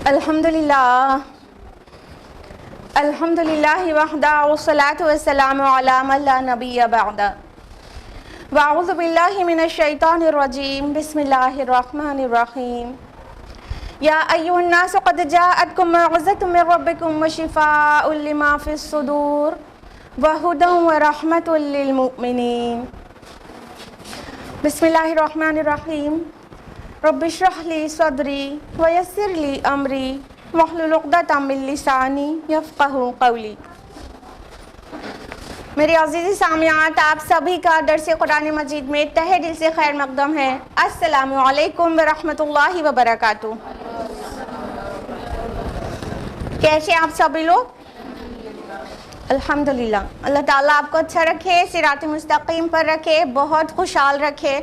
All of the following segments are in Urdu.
الحمدللہ وحدہ والصلاة والسلام علی من لا نبی بعدہ واعوذ باللہ من الشیطان الرجیم بسم اللہ الرحمن الرحیم یا ایھا الناس قد جاءتکم موعظۃ من ربکم وشفاء لما فی الصدور وہدی ورحمۃ للمؤمنین۔ بسم اللہ الرحمن الرحیم۔ رب اشرح لی صدری ویسر لی امری واحلل عقدۃ من لسانی یفقہوا قولی۔ میرے عزیز سامعات، آپ سبھی کا درس قرآن مجید میں تہہ دل سے خیر مقدم ہے۔ السلام علیکم ورحمۃ اللہ وبرکاتہ۔ کیسے آپ سبھی لوگ؟ الحمدللہ۔ اللہ تعالیٰ آپ کو اچھا رکھے، صراط مستقیم پر رکھے، بہت خوشحال رکھے،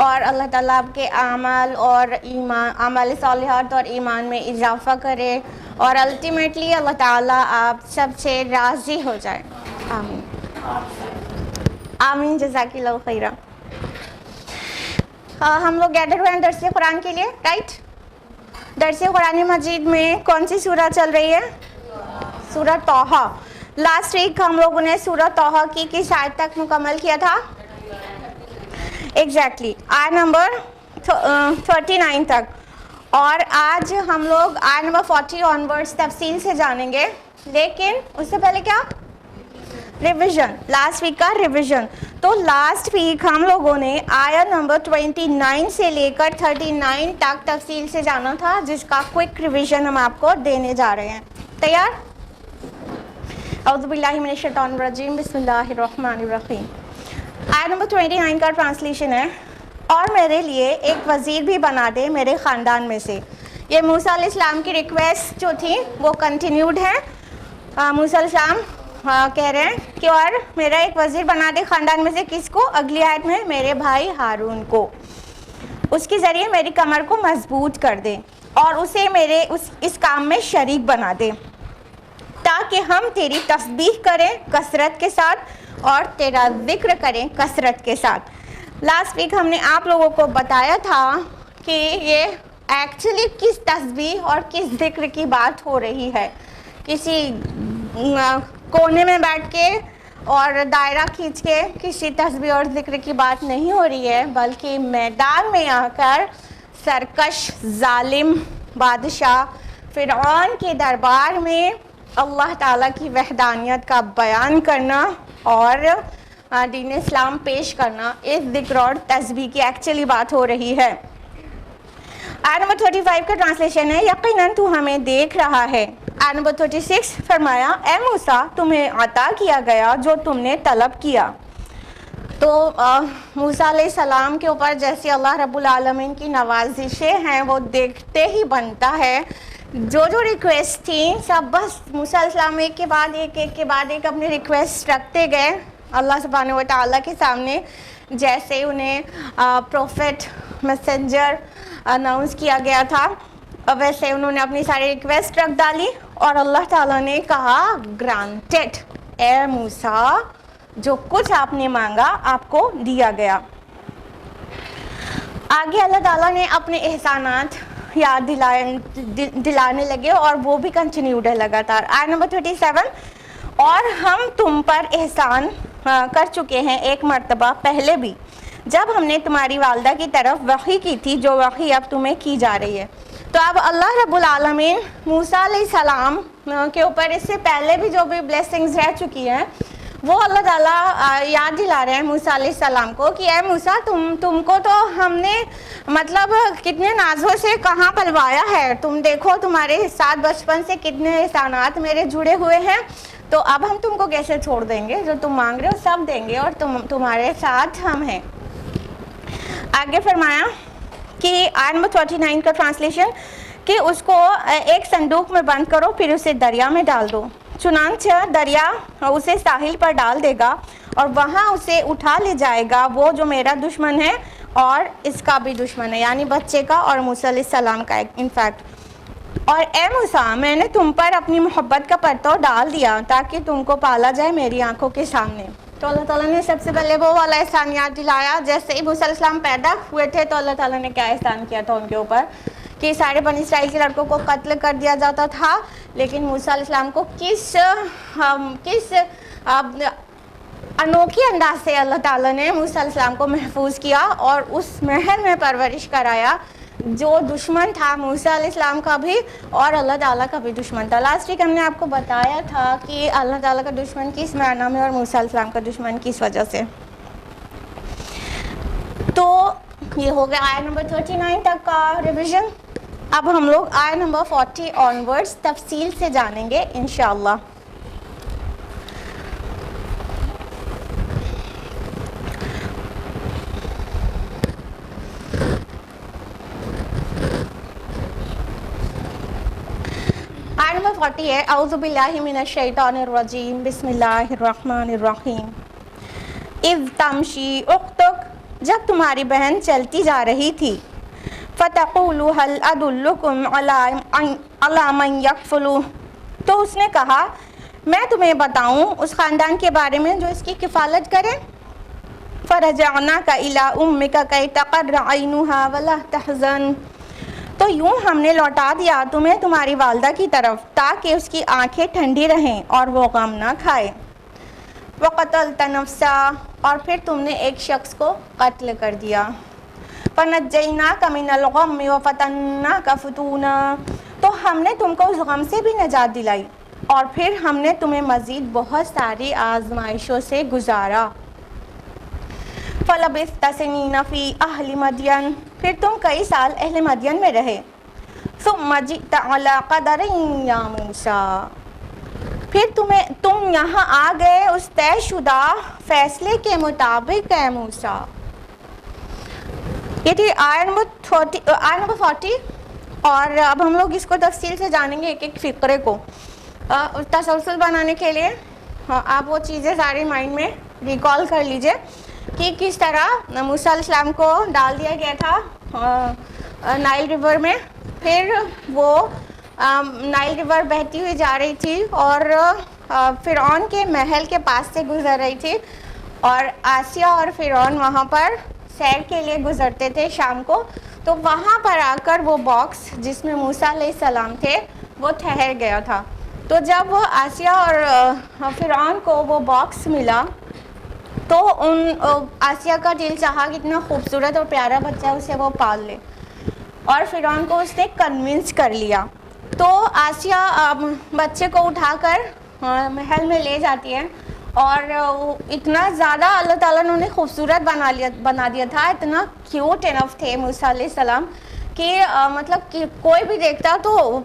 اور اللہ تعالیٰ آپ کے اعمال اور ایمان، اعمال صالحات اور ایمان میں اضافہ کرے، اور الٹیمیٹلی اللہ تعالیٰ آپ سب سے راضی ہو جائے۔ آمین آمین، جزاک اللہ خیرہ۔ ہم لوگ گیدر ہوئے ہیں درس قرآن کے لیے، رائٹ؟ درس قرآن مجید میں کون سی سورہ چل رہی ہے؟ سورہ طٰہٰ۔ لاسٹ ویک ہم لوگوں نے سورہ طٰہٰ کی کس آیت تک مکمل کیا تھا؟ ایگزیکٹلی آیت نمبر 39 تک، اور آج ہم لوگ آیت نمبر 40 آنورڈس تفصیل سے جانیں گے، لیکن اس سے پہلے کیا؟ ریویژن، لاسٹ ویک کا ریویژن۔ تو لاسٹ ویک ہم لوگوں نے آیت نمبر 29 سے لے کر 39 تک تفصیل سے جانا تھا، جس کا کوئک ریویژن ہم آپ کو دینے جا رہے ہیں۔ تیار؟ اعوذ باللہ من الشیطان الرجیم، بسم اللہ الرحمن الرحیم۔ آیت نمبر 29 کا ٹرانسلیشن ہے، اور میرے لیے ایک وزیر بھی بنا دے میرے خاندان میں سے۔ یہ موسیٰ علیہ السلام کی ریکویسٹ جو تھی وہ کنٹینیوڈ ہے۔ موسیٰ علیہ السلام کہہ رہے ہیں کہ اور میرا ایک وزیر بنا دے خاندان میں سے، کس کو؟ اگلی آیت میں میرے بھائی ہارون کو، اس کے ذریعے میری کمر کو مضبوط کر دے، اور اسے میرے اس کام میں شریک بنا دے، تاکہ ہم تیری تسبیح کریں کثرت کے ساتھ اور تیرا ذکر کریں کثرت کے ساتھ۔ لاسٹ ویک ہم نے آپ لوگوں کو بتایا تھا کہ یہ ایکچولی کس تسبیح اور کس ذکر کی بات ہو رہی ہے۔ کسی کونے میں بیٹھ کے اور دائرہ کھینچ کے کسی تسبیح اور ذکر کی بات نہیں ہو رہی ہے، بلکہ میدان میں آ کر سرکش ظالم بادشاہ فرعون کے دربار میں اللہ تعالیٰ کی وحدانیت کا بیان کرنا اور دین اسلام پیش کرنا، اس ذکر اور تسبیح کی ایکچولی بات ہو رہی ہے۔ آیت نمبر 35 کا ٹرانسلیشن ہے، یقیناً تو ہمیں دیکھ رہا ہے۔ آیت نمبر 36 فرمایا، اے موسیٰ تمہیں عطا کیا گیا جو تم نے طلب کیا۔ تو موسیٰ علیہ السلام کے اوپر جیسے اللہ رب العالمین کی نوازشیں ہیں وہ دیکھتے ہی بنتا ہے۔ جو ریکویسٹ تھیں سب بس موسیٰ علیہ السلام ایک کے بعد ایک اپنی ریکویسٹ رکھتے گئے اللہ سبحانہ و تعالیٰ کے سامنے۔ جیسے انہیں پروفٹ میسنجر اناؤنس کیا گیا تھا، ویسے انہوں نے اپنی ساری ریکویسٹ رکھ ڈالی، اور اللہ تعالیٰ نے کہا گرانٹڈ، اے موسیٰ جو کچھ آپ نے مانگا آپ کو دیا گیا۔ آگے اللہ تعالیٰ نے اپنے احسانات یاد دلانے لگے، اور وہ بھی کنٹینیوڈ ہے لگاتار۔ آیت نمبر 37، اور ہم تم پر احسان کر چکے ہیں ایک مرتبہ پہلے بھی، جب ہم نے تمہاری والدہ کی طرف وحی کی تھی جو وحی اب تمہیں کی جا رہی ہے۔ تو اب اللہ رب العالمین موسیٰ علیہ السلام کے اوپر اس سے پہلے بھی جو بھی بلیسنگز رہ چکی ہیں وہ اللہ تعالیٰ یاد دلا رہے ہیں موسیٰ علیہ السلام کو کہ اے موسیٰ تم کو تو ہم نے مطلب کتنے نازوں سے کہاں پلوایا ہے، تم دیکھو تمہارے ساتھ بچپن سے کتنے احسانات میرے جڑے ہوئے ہیں، تو اب ہم تم کو کیسے چھوڑ دیں گے؟ جو تم مانگ رہے ہو سب دیں گے، اور تمہارے ساتھ ہم ہیں۔ آگے فرمایا کہ آیت نمبر 39 کا ٹرانسلیشن کہ اس کو ایک صندوق میں بند کرو، پھر اسے دریا میں ڈال دو، چنانچہ دریا اسے ساحل پر ڈال دے گا، اور وہاں اسے اٹھا لے جائے گا وہ جو میرا دشمن ہے اور اس کا بھی دشمن ہے، یعنی بچے کا اور موسیٰ علیہ السلام کا انفیکٹ۔ اور اے موسیٰ میں نے تم پر اپنی محبت کا پرتو ڈال دیا تاکہ تم کو پالا جائے میری آنکھوں کے سامنے۔ تو اللہ تعالیٰ نے سب سے پہلے وہ والا احسان یاد دلایا، جیسے ہی موسیٰ علیہ السلام پیدا ہوئے تھے تو اللہ تعالیٰ نے کیا احسان کیا تھا ان کے اوپر کہ سارے بنی اسرائیل کے لڑکوں کو قتل کر دیا جاتا تھا، لیکن موسیٰ علیہ السلام کو کس انوکھے انداز سے اللہ تعالیٰ نے موسیٰ علیہ السلام کو محفوظ کیا اور اس محل میں پرورش کرایا جو دشمن تھا موسیٰ علیہ السلام کا بھی اور اللہ تعالیٰ کا بھی دشمن تھا. لاسٹ ویک ہم نے آپ کو بتایا تھا کہ اللہ تعالیٰ کا دشمن کس معنی میں اور موسیٰ علیہ السلام کا دشمن کس وجہ سے. تو یہ ہو گیا آیت نمبر 39 تک کا ریویژن. اب ہم لوگ آیت نمبر 40 آنورڈز تفصیل سے جانیں گے انشاءاللہ. آیت نمبر 40 ہے اعوذ باللہ من الشیطان الرجیم بسم اللہ الرحمن الرحیم. اذ تمشی اختک، جب تمہاری بہن چلتی جا رہی تھی، فَتَقُولُ هَلْ أَدُلُّكُمْ عَلَىٰ مَنْ يَكْفُلُهُ، تو اس نے کہا میں تمہیں بتاؤں اس خاندان کے بارے میں جو اس کی کفالت کرے. فَرَجَعْنَاكَ إِلَىٰ أُمِّكَ كَيْ تَقَرَّ عَيْنُهَا وَلَا تَحْزَنَ، تو یوں ہم نے لوٹا دیا تمہیں تمہاری والدہ کی طرف تاکہ اس کی آنکھیں ٹھنڈی رہیں اور وہ غم نہ کھائے. وَقَتَلْتَ نَفْسًا، اور پھر تم نے ایک شخص کو قتل کر دیا. فَنَجَّيْنَاكَ مِنَ الْغَمِّ وَفَتَنَّاكَ فُتُونًا، تو ہم نے تم کو اس غم سے بھی نجات دلائی اور پھر ہم نے تمہیں مزید بہت ساری آزمائشوں سے گزارا. فَلَبِثْتَ سِنِينَ فِي أَهْلِ مَدْيَنَ، پھر تم کئی سال اہل مدین میں رہے. ثُمَّ جِئْتَ عَلَىٰ قَدَرٍ يَا مُوسَىٰ، پھر تم یہاں آ گئے اس طے شدہ فیصلے کے مطابق اے موسیٰ. یہ تھی آیت نمبر 40. اور اب ہم لوگ اس کو تفصیل سے جانیں گے ایک ایک فقرے کو. تسلسل بنانے کے لیے آپ وہ چیزیں ساری مائنڈ میں ریکال کر لیجئے کہ کس طرح موسیٰ علیہ السلام کو ڈال دیا گیا تھا نائل ریور میں. پھر وہ نائل ریور بہتی ہوئی جا رہی تھی اور فرعون کے محل کے پاس سے گزر رہی تھی اور آسیہ اور فرعون وہاں پر سیر کے لیے گزرتے تھے شام کو. تو وہاں پر آ کر وہ باکس جس میں موسیٰ علیہ السلام تھے وہ ٹھہر گیا تھا. تو جب وہ آسیہ اور فرعون کو وہ باکس ملا تو آسیہ کا دل چاہا کہ اتنا خوبصورت اور پیارا بچہ اسے وہ پال لے اور فرعون کو اس نے کنونس کر لیا. تو آسیہ بچے کو اٹھا کر محل میں لے جاتی ہے اور اتنا زیادہ اللہ تعالیٰ نے انہیں خوبصورت بنا دیا تھا، اتنا کیوٹ انف تھے موسیٰ علیہ السلام کہ مطلب کہ کوئی بھی دیکھتا تو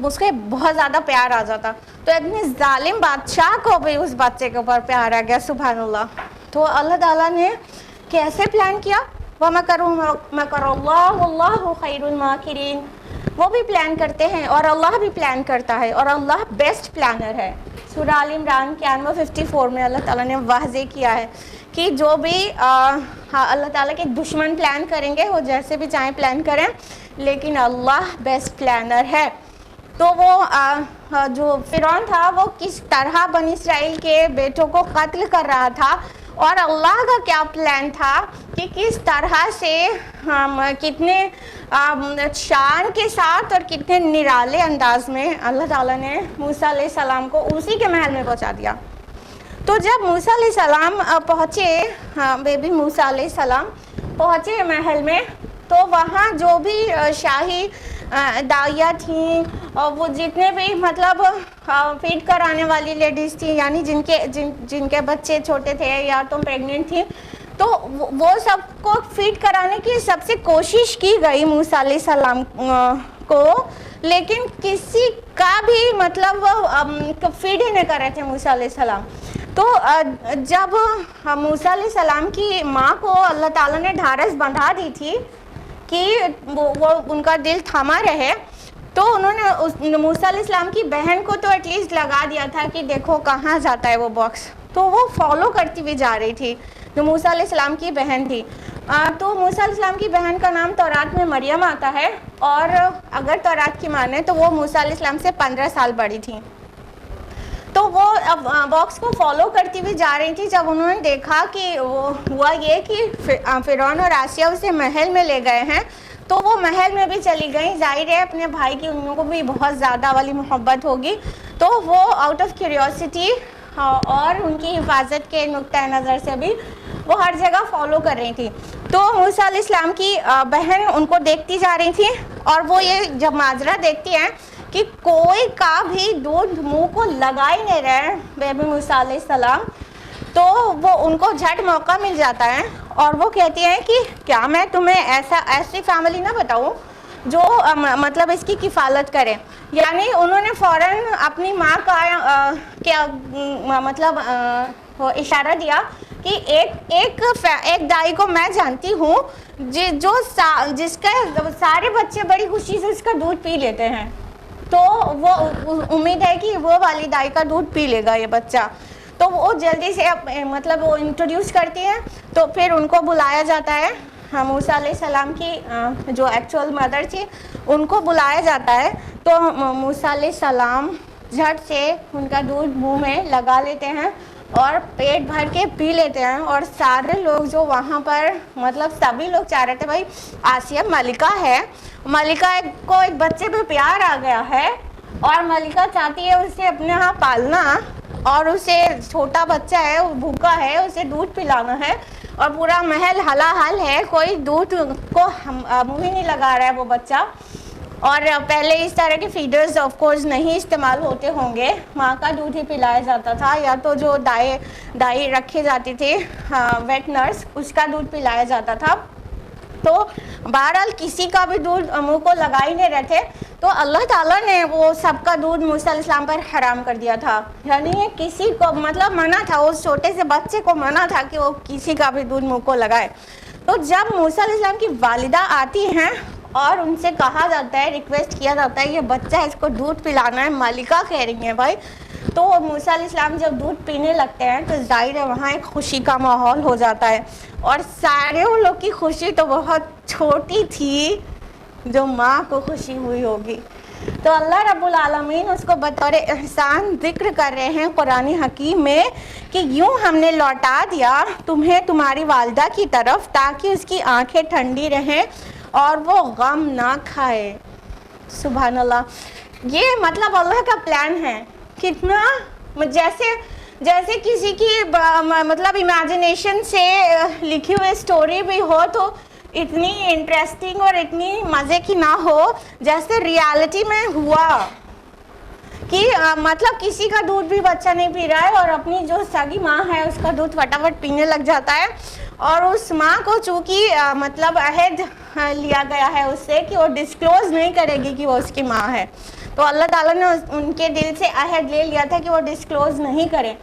اس کے بہت زیادہ پیار آ جاتا. تو اتنے ظالم بادشاہ کو بھی اس بچے کے اوپر پیار آ گیا سبحان اللہ. تو اللہ تعالیٰ نے کیسے پلان کیا؟ وَمَكَرُوا اللَّهُ وَاللَّهُ خَيْرُ الْمَاكِرِينَ، وہ بھی پلان کرتے ہیں اور اللہ بھی پلان کرتا ہے اور اللہ بیسٹ پلانر ہے. سورہ آل عمران کے نمبر 54 میں اللہ تعالیٰ نے واضح کیا ہے کہ جو بھی اللہ تعالیٰ کے دشمن پلان کریں گے وہ جیسے بھی چاہیں پلان کریں لیکن اللہ بیسٹ پلانر ہے. تو وہ جو فرعون تھا وہ کس طرح بنی اسرائیل کے بیٹوں کو قتل کر رہا تھا اور اللہ کا کیا پلان تھا کہ کس طرح سے کتنے شان کے ساتھ اور کتنے نرالے انداز میں اللہ تعالیٰ نے موسیٰ علیہ السلام کو اسی کے محل میں پہنچا دیا. تو جب موسیٰ علیہ السلام پہنچے بیبی موسیٰ علیہ السلام پہنچے محل میں تو وہاں جو بھی شاہی داعیہ تھیں اور وہ جتنے بھی مطلب فیڈ کرانے والی لیڈیز تھیں یعنی جن کے بچے چھوٹے تھے یا تو پریگننٹ تھیں تو وہ سب کو فیڈ کرانے کی سب سے کوشش کی گئی موسیٰ علیہ السلام کو لیکن کسی کا بھی مطلب فیڈ ہی نہیں کر رہے تھے موسیٰ علیہ السلام. تو جب موسیٰ علیہ السلام کی ماں کو اللہ تعالیٰ نے ڈھارس بندھا دی تھی کہ وہ ان کا دل تھما رہے تو انہوں نے موسیٰ علیہ السلام کی بہن کو تو ایٹ لیسٹ لگا دیا تھا کہ دیکھو کہاں جاتا ہے وہ باکس. تو وہ فالو کرتی ہوئی جا رہی تھی جو موسیٰ علیہ السلام کی بہن تھی. تو موسیٰ علیہ السلام کی بہن کا نام تورات میں مریم آتا ہے اور اگر تورات کی مانے تو وہ موسیٰ علیہ السلام سے 15 سال بڑی تھیں. تو وہ باکس کو فالو کرتی ہوئی جا رہی تھی. جب انہوں نے دیکھا کہ وہ ہوا یہ کہ فرعون اور آسیہ اسے محل میں لے گئے ہیں تو وہ محل میں بھی چلی گئیں. ظاہر ہے اپنے بھائی کی ان کو بھی بہت زیادہ والی محبت ہوگی, تو وہ آؤٹ آف کیوریوسٹی اور ان کی حفاظت کے نقطۂ نظر سے بھی وہ ہر جگہ فالو کر رہی تھی. تو موسیٰ علیہ السلام کی بہن ان کو دیکھتی جا رہی تھی, اور وہ یہ جب ماجرا دیکھتی ہیں کہ کوئی کا بھی دودھ منہ کو لگا ہی نہیں رہے بیبی موسیٰ علیہ السلام, تو وہ ان کو جھٹ موقع مل جاتا ہے, اور وہ کہتی ہیں کہ کیا میں تمہیں ایسی فیملی نہ بتاؤں جو مطلب اس کی کفالت کرے. یعنی انہوں نے فوراً اپنی ماں کا کیا مطلب اشارہ دیا کہ ایک دائی کو میں جانتی ہوں جس کے سارے بچے بڑی خوشی سے اس کا دودھ پی لیتے ہیں, تو وہ امید ہے کہ وہ والی دائی کا دودھ پی لے گا یہ بچہ. تو وہ جلدی سے مطلب وہ انٹروڈیوس کرتی ہیں, تو پھر ان کو بلایا جاتا ہے, موسیٰ علیہ السلام کی جو ایکچوئل مدر تھی ان کو بلایا جاتا ہے. تو موسیٰ علیہ السلام جھٹ سے ان کا دودھ منہ میں لگا لیتے ہیں اور پیٹ بھر کے پی لیتے ہیں, اور سارے لوگ جو وہاں پر مطلب سبھی لوگ چاہ رہے تھے بھائی آسیہ ملکہ ہے, ملکہ کو ایک بچے پہ پیار آ گیا ہے اور ملکہ چاہتی ہے اسے اپنے یہاں پالنا, اور اسے چھوٹا بچہ ہے وہ بھوکا ہے اسے دودھ پلانا ہے, اور پورا محل ہلا حل ہے, کوئی دودھ کو منہ ہی نہیں لگا رہا ہے وہ بچہ. اور پہلے اس طرح کے فیڈرز آف کورس نہیں استعمال ہوتے ہوں گے, ماں کا دودھ ہی پلایا جاتا تھا, یا تو جو دائی رکھی جاتی تھی ویٹ نرس اس کا دودھ پلایا جاتا تھا. تو بہرحال کسی کا بھی دودھ منہ کو لگا ہی نہیں رہے تھے, تو اللہ تعالیٰ نے وہ سب کا دودھ موسیٰ علیہ السلام پر حرام کر دیا تھا. یعنی کسی کو مطلب منع تھا, اس چھوٹے سے بچے کو منع تھا کہ وہ کسی کا بھی دودھ منہ کو لگائے. تو جب موسیٰ علیہ السلام کی والدہ آتی ہیں اور ان سے کہا جاتا ہے, ریکویسٹ کیا جاتا ہے یہ بچہ ہے اس کو دودھ پلانا ہے, ملکہ کہہ رہی ہیں بھائی, تو موسیٰ علیہ السلام جب دودھ پینے لگتے ہیں تو ظاہر ہے وہاں ایک خوشی کا ماحول ہو جاتا ہے, اور سارے لوگ کی خوشی تو بہت چھوٹی تھی جو ماں کو خوشی ہوئی ہوگی. تو اللہ رب العالمین اس کو بطور احسان ذکر کر رہے ہیں قرآن حکیم میں کہ یوں ہم نے لوٹا دیا تمہیں تمہاری والدہ کی طرف تاکہ اس کی آنکھیں ٹھنڈی رہیں اور وہ غم نہ کھائے. سبحان اللہ, یہ مطلب اللہ کا پلان ہے. کتنا جیسے کسی کی مطلب امیجنیشن سے لکھی ہوئی اسٹوری بھی ہو تو اتنی انٹرسٹنگ اور اتنی مزے کی نہ ہو جیسے ریالٹی میں ہوا, کہ مطلب کسی کا دودھ بھی بچہ نہیں پی رہا ہے اور اپنی جو سگی ماں ہے اس کا دودھ فٹافٹ پینے لگ جاتا ہے, اور اس ماں کو چونکہ مطلب عہد لیا گیا ہے اس سے کہ وہ ڈسکلوز نہیں کرے گی کہ وہ اس کی ماں ہے, تو اللہ تعالیٰ نے ان کے دل سے عہد لے لیا تھا کہ وہ ڈسکلوز نہیں کریں.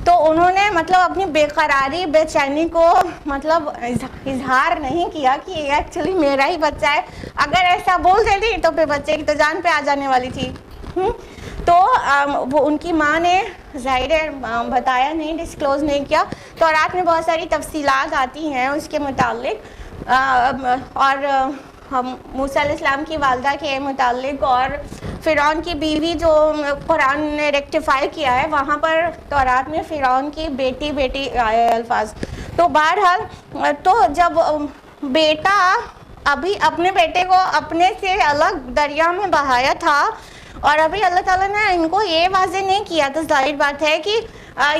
تو انہوں نے مطلب اپنی بے قراری بے چینی کو مطلب اظہار نہیں کیا کہ یہ ایکچولی میرا ہی بچہ ہے. اگر ایسا بول دیتی تو پھر بچے کی تو جان پہ آ جانے والی تھی. تو وہ ان کی ماں نے ظاہر بتایا نہیں, ڈسکلوز نہیں کیا. تو رات میں بہت ساری تفصیلات آتی ہیں اس کے متعلق, اور موسیٰ علیہ السلام کی والدہ کے متعلق, اور فرعون کی بیوی جو قرآن نے ریکٹیفائی کیا ہے وہاں پر تورات میں فرعون کی بیٹی آئے الفاظ. تو بہرحال تو جب بیٹا ابھی اپنے بیٹے کو اپنے سے الگ دریا میں بہایا تھا اور ابھی اللہ تعالیٰ نے ان کو یہ واضح نہیں کیا, تو ظاہر بات ہے کہ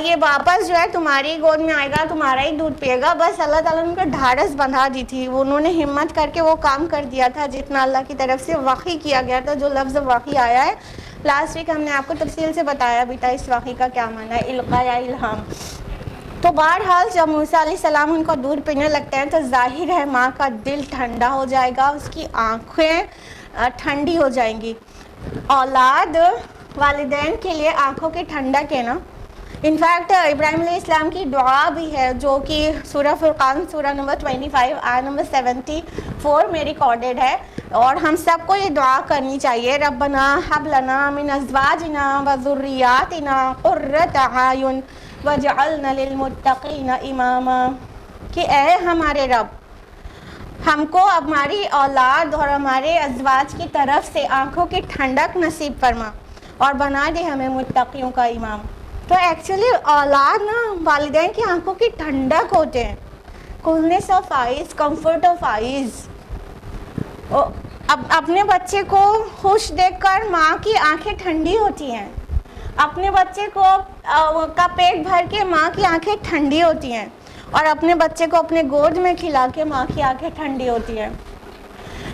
یہ واپس جو ہے تمہاری گود میں آئے گا, تمہارا ہی دودھ پیے گا. بس اللہ تعالیٰ نے ان کو ڈھارس بندھا دی تھی, انہوں نے ہمت کر کے وہ کام کر دیا تھا جتنا اللہ کی طرف سے وحی کیا گیا تھا. جو لفظ وحی آیا ہے لاسٹ ویک ہم نے آپ کو تفصیل سے بتایا بھی تھا اس وحی کا کیا معنی ہے, القاء یا الہام. تو بہرحال جب موسیٰ علیہ السلام ان کو دودھ پینے لگتے ہیں تو ظاہر ہے ماں کا دل ٹھنڈا ہو جائے گا, اس کی آنکھیں ٹھنڈی ہو جائیں گی. اولاد والدین کے لیے آنکھوں کی ٹھنڈک ہے نا. انفیکٹ ابراہیم علیہ السلام کی دعا بھی ہے جو کہ سورہ فرقان سورہ نمبر 25 آیت نمبر 74 میں ریکارڈڈ ہے, اور ہم سب کو یہ دعا کرنی چاہیے. ربنا ہب لنا من ازواجنا وذریاتنا قرۃ اعین واجعلنا للمتقین اماما, کہ اے ہمارے رب ہم کو ہماری اولاد اور ہمارے ازواج کی طرف سے آنکھوں کی ٹھنڈک نصیب فرما اور بنا دے ہمیں متقیوں کا امام. تو ایکچولی اولاد نا والدین کی آنکھوں کی ٹھنڈک ہوتے ہیں, coolness of eyes, comfort of eyes. اب اپنے بچے کو خوش دیکھ کر ماں کی آنکھیں ٹھنڈی ہوتی ہیں، اپنے بچے کو کا پیٹ بھر کے ماں کی آنکھیں ٹھنڈی ہوتی ہیں، اور اپنے بچے کو اپنے گود میں کھلا کے ماں کی آنکھیں ٹھنڈی ہوتی ہیں۔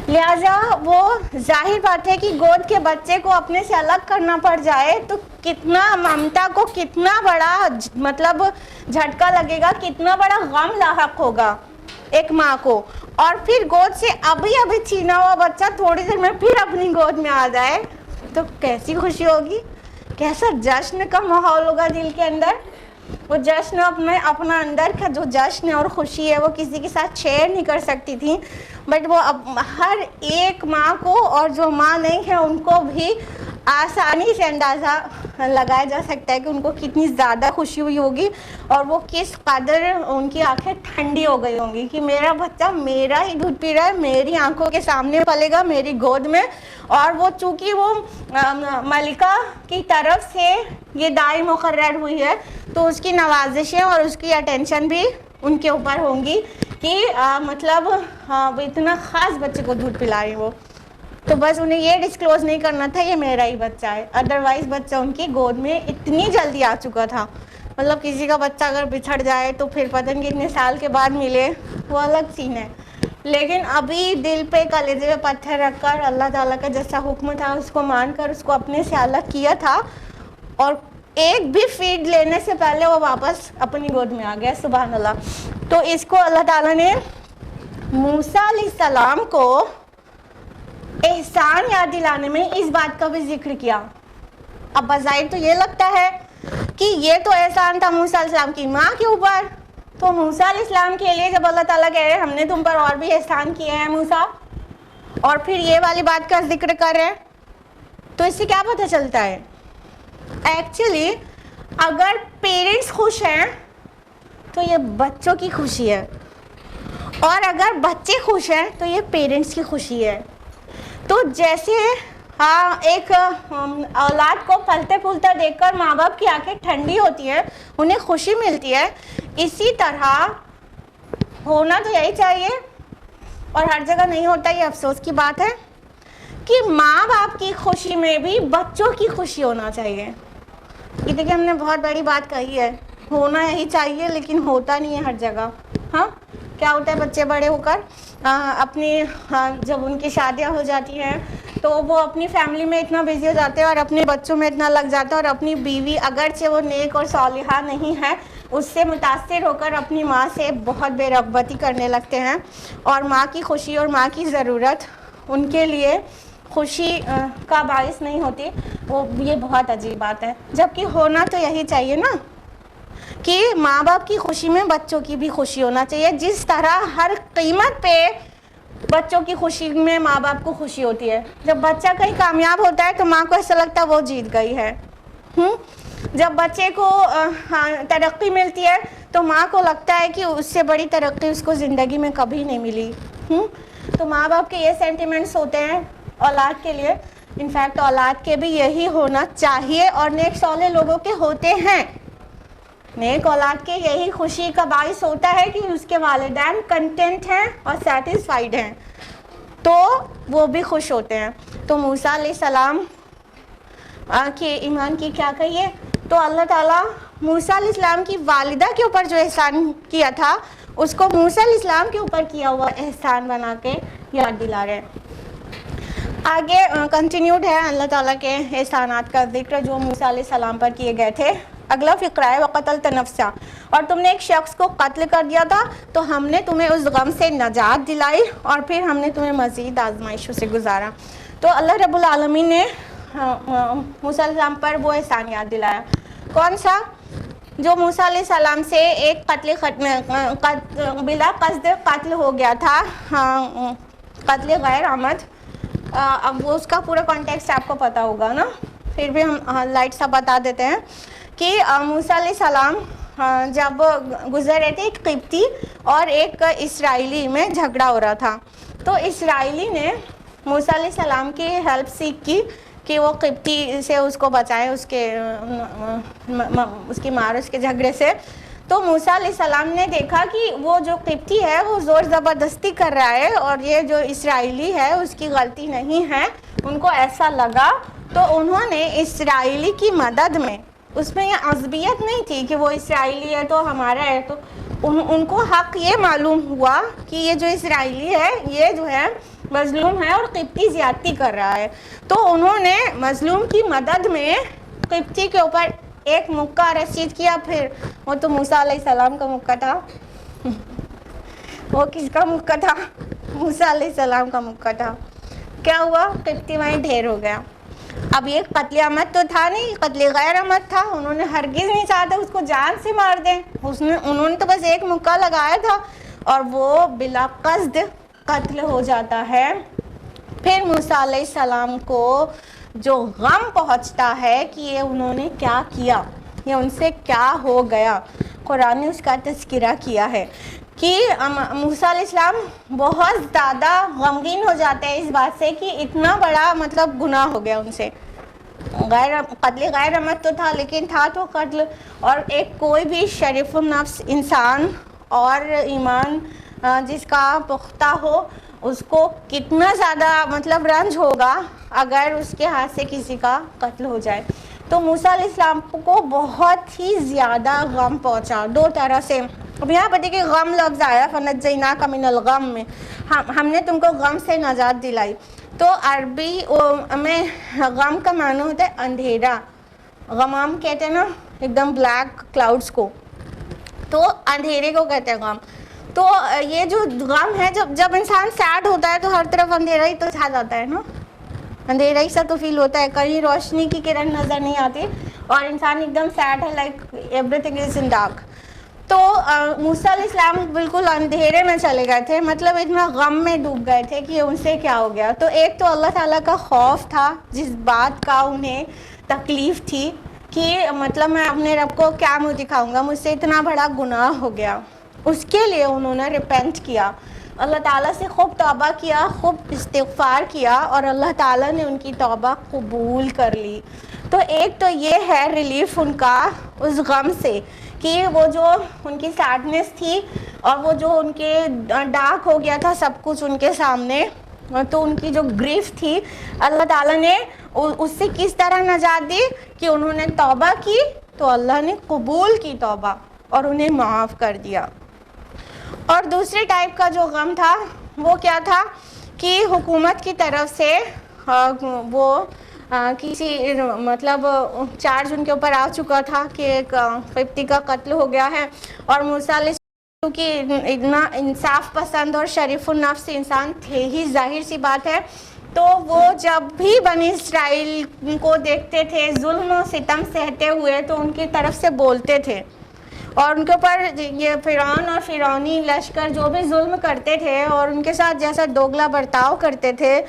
لہٰذا وہ ظاہر بات ہے کہ گود کے بچے کو اپنے سے الگ کرنا پڑ جائے تو کتنا ممتا کو کتنا بڑا مطلب جھٹکا لگے گا، کتنا بڑا غم لاحق ہوگا ایک ماں کو، اور پھر گود سے ابھی چھینا ہوا بچہ تھوڑی دیر میں پھر اپنی گود میں آ جائے تو کیسی خوشی ہوگی، کیسا جشن کا ماحول ہوگا دل کے اندر۔ وہ جشن اپنا اندر کا جو جشن ہے اور خوشی ہے وہ کسی کے ساتھ شیئر نہیں کر سکتی تھی، بٹ وہ ہر ایک ماں کو اور جو ماں نہیں ہے ان کو بھی آسانی سے اندازہ لگایا جا سکتا ہے کہ ان کو کتنی زیادہ خوشی ہوئی ہوگی اور وہ کس قدر ان کی آنکھیں ٹھنڈی ہو گئی ہوں گی کہ میرا بچہ میرا ہی دودھ پی رہا ہے، میری آنکھوں کے سامنے پلے گا، میری گود میں، اور وہ چونکہ وہ ملکہ کی طرف سے یہ دائی مقرر ہوئی ہے تو اس کی نوازشیں اور اس کی اٹینشن بھی ان کے اوپر ہوں گی کہ مطلب وہ اتنا خاص بچے کو دودھ پلا رہی وہ، تو بس انہیں یہ ڈسکلوز نہیں کرنا تھا یہ میرا ہی بچہ ہے، ادروائز بچہ ان کی گود میں اتنی جلدی آ چکا تھا۔ مطلب کسی کا بچہ اگر بچھڑ جائے تو پھر پتہ نہیں کتنے سال کے بعد ملے، وہ الگ سین ہے، لیکن ابھی دل پہ کلیجے پہ پتھر رکھ کر اللہ تعالیٰ کا جیسا حکم تھا اس کو مان کر اس کو اپنے سے الگ کیا تھا، اور ایک بھی فیڈ لینے سے پہلے وہ واپس اپنی گود میں آ گیا، سبحان اللہ۔ تو اس کو اللہ تعالیٰ نے موسیٰ علیہ السلام کو احسان یاد دلانے میں اس بات کا بھی ذکر کیا۔ اب بظاہر تو یہ لگتا ہے کہ یہ تو احسان تھا موسیٰ علیہ السلام کی ماں کے اوپر، تو موسیٰ علیہ السلام کے لیے جب اللہ تعالیٰ کہہ رہے ہیں ہم نے تم پر اور بھی احسان کیے ہیں موسیٰ، اور پھر یہ والی بات کا ذکر کر رہے ہیں، تو اس سے کیا پتہ چلتا ہے؟ ایکچولی اگر پیرنٹس خوش ہیں تو یہ بچوں کی خوشی ہے، اور اگر بچے خوش ہیں تو یہ پیرنٹس کی خوشی ہے۔ تو جیسے ایک اولاد کو پلتے پھولتا دیکھ کر ماں باپ کی آنکھیں ٹھنڈی ہوتی ہیں، انہیں خوشی ملتی ہے، اسی طرح ہونا تو یہی چاہیے، اور ہر جگہ نہیں ہوتا، یہ افسوس کی بات ہے کہ ماں باپ کی خوشی میں بھی بچوں کی خوشی ہونا چاہیے۔ یہ دیکھیں ہم نے بہت بڑی بات کہی ہے، ہونا یہی چاہیے لیکن ہوتا نہیں ہے ہر جگہ۔ ہاں کیا ہوتا ہے، بچے بڑے ہو کر اپنی جب ان کی شادیاں ہو جاتی ہیں تو وہ اپنی فیملی میں اتنا بزی ہو جاتے ہیں اور اپنے بچوں میں اتنا لگ جاتے ہیں، اور اپنی بیوی اگرچہ وہ نیک اور صالحہ نہیں ہے اس سے متاثر ہو کر اپنی ماں سے بہت بے رغبتی کرنے لگتے ہیں، اور ماں کی خوشی اور ماں کی ضرورت ان کے لیے خوشی کا باعث نہیں ہوتی۔ یہ بہت عجیب بات ہے، جبکہ ہونا تو یہی چاہیے نا کہ ماں باپ کی خوشی میں بچوں کی بھی خوشی ہونا چاہیے، جس طرح ہر قیمت پہ بچوں کی خوشی میں ماں باپ کو خوشی ہوتی ہے۔ جب بچہ کہیں کامیاب ہوتا ہے تو ماں کو ایسا لگتا ہے وہ جیت گئی ہے، جب بچے کو ترقی ملتی ہے تو ماں کو لگتا ہے کہ اس سے بڑی ترقی اس کو زندگی میں کبھی نہیں ملی۔ تو ماں باپ کے یہ سینٹیمنٹس ہوتے ہیں اولاد کے لیے، انفیکٹ اولاد کے بھی یہی ہونا چاہیے، اور نیک صالح لوگوں کے ہوتے ہیں۔ نیک اولاد کے یہی خوشی کا باعث ہوتا ہے کہ اس کے والدین کنٹینٹ ہیں اور سیٹسفائیڈ ہیں، تو وہ بھی خوش ہوتے ہیں۔ تو موسیٰ علیہ السلام کے ایمان کی کیا کہیے، تو اللہ تعالیٰ موسیٰ علیہ السلام کی والدہ کے اوپر جو احسان کیا تھا اس کو موسیٰ علیہ السلام کے اوپر کیا ہوا احسان بنا کے یاد دلا رہے ہیں۔ آگے کنٹینیوڈ ہے اللہ تعالیٰ کے احسانات کا ذکر جو موسیٰ علیہ السلام پر کیے گئے تھے۔ اگلا فقرہ ہے وَقَتَلْتَ نَفْسًا، اور تم نے ایک شخص کو قتل کر دیا تھا تو ہم نے تمہیں اس غم سے نجات دلائی اور پھر ہم نے تمہیں مزید آزمائشوں سے گزارا۔ تو اللہ رب العالمین نے موسیٰ علیہ السلام پر وہ احسان یاد دلایا، کون سا؟ جو موسیٰ علیہ السلام سے ایک بلا قصد قتل ہو گیا تھا، قتل غیر عمد۔ اب وہ اس کا پورا کانٹیکسٹ آپ کو پتہ ہوگا نا، پھر بھی ہم لائٹ سا بتا دیتے ہیں کہ موسیٰ علیہ السلام جب گزر رہے تھے ایک قبطی اور ایک اسرائیلی میں جھگڑا ہو رہا تھا، تو اسرائیلی نے موسیٰ علیہ السلام کی ہیلپ سیکھ کی کہ وہ قبطی سے اس کو بچائے اس کی مار اس کے جھگڑے سے۔ تو موسیٰ علیہ السلام نے دیکھا کہ وہ جو قبطی ہے وہ زور زبردستی کر رہا ہے اور یہ جو اسرائیلی ہے اس کی غلطی نہیں ہے. ان کو ایسا لگا تو انہوں نے اسرائیلی کی مدد میں، اس میں یہ عصبیت نہیں تھی کہ وہ اسرائیلی ہے تو ہمارا ہے، تو ان کو حق یہ معلوم ہوا کہ یہ جو اسرائیلی ہے یہ جو ہے مظلوم ہے اور قبطی زیادتی کر رہا ہے. تو انہوں نے مظلوم کی مدد میں قبطی کے اوپر ایک مکہ رسید کیا. پھر وہ تو موسیٰ علیہ السلام کا مکہ تھا. وہ کس کا مکہ تھا؟ موسیٰ علیہ السلام کا مکہ تھا. کیا ہوا؟ قبطی وہیں ڈھیر ہو گیا. اب یہ قتل عمد تو تھا نہیں، قتل غیر عمد تھا. انہوں نے ہرگز نہیں چاہتے اس کو جان سے مار دیں. انہوں نے تو بس ایک مکہ لگایا تھا اور وہ بلا قصد قتل ہو جاتا ہے. پھر موسیٰ علیہ السلام کو جو غم پہنچتا ہے کہ یہ انہوں نے کیا کیا، یہ ان سے کیا ہو گیا، قرآن نے اس کا تذکرہ کیا ہے کہ موسیٰ علیہ السلام بہت زیادہ غمگین ہو جاتے ہیں اس بات سے کہ اتنا بڑا مطلب گناہ ہو گیا ان سے. قتل غیر عمد تو تھا لیکن تھا تو قتل. اور ایک کوئی بھی شریف النفس انسان اور ایمان جس کا پختہ ہو اس کو کتنا زیادہ مطلب رنج ہوگا اگر اس کے ہاتھ سے کسی کا قتل ہو جائے. تو موسیٰ علیہ السلام کو بہت ہی زیادہ غم پہنچا دو طرح سے. اب یہاں پتہ کہ غم لفظ آیا فنجیناک من الغم میں، ہم نے تم کو غم سے نجات دلائی. تو عربی میں غم کا معنی ہوتا ہے اندھیرا. غمام کہتے ہیں نا ایک دم بلیک کلاؤڈس کو، تو اندھیرے کو کہتے ہیں غم. تو یہ جو غم ہے جب انسان سیڈ ہوتا ہے تو ہر طرف اندھیرا ہی تو چھا جاتا ہے نا، اندھیرا ہی سا تو فیل ہوتا ہے، کہیں روشنی کی کرن نظر نہیں آتی اور انسان ایک دم سیڈ ہے، like every thing is in dark. تو موسیٰ علیہ السلام بالکل اندھیرے میں چلے گئے تھے، مطلب اتنا غم میں ڈوب گئے تھے کہ ان سے کیا ہو گیا. تو ایک تو اللہ تعالیٰ کا خوف تھا جس بات کا انہیں تکلیف تھی کہ مطلب میں اپنے رب کو کیا منہ دکھاؤں گا، مجھ سے اتنا بڑا گناہ ہو گیا. اس کے لیے انہوں نے ریپینٹ کیا، اللہ تعالیٰ سے خوب توبہ کیا، خوب استغفار کیا اور اللہ تعالیٰ نے ان کی توبہ قبول کر لی. تو ایک تو یہ ہے ریلیف ان کا اس غم سے کہ وہ جو ان کی سیڈنس تھی اور وہ جو ان کے ڈارک ہو گیا تھا سب کچھ ان کے سامنے، تو ان کی جو گریف تھی اللہ تعالیٰ نے اس سے کس طرح نجات دی کہ انہوں نے توبہ کی تو اللہ نے قبول کی توبہ اور انہیں معاف کر دیا. اور دوسرے ٹائپ کا جو غم تھا وہ کیا تھا کہ حکومت کی طرف سے وہ کسی مطلب چارج ان کے اوپر آ چکا تھا کہ ایک قبطی کا قتل ہو گیا ہے، اور موسیٰ علیہ السلام کی اتنا انصاف پسند اور شریف النفس انسان تھے ہی، ظاہر سی بات ہے. تو وہ جب بھی بنی اسرائیل کو دیکھتے تھے ظلم و ستم سہتے ہوئے تو ان کی طرف سے بولتے تھے اور ان کے اوپر یہ فرعون اور فرعونی لشکر جو بھی ظلم کرتے تھے اور ان کے ساتھ جیسا دوگلا برتاؤ کرتے تھے،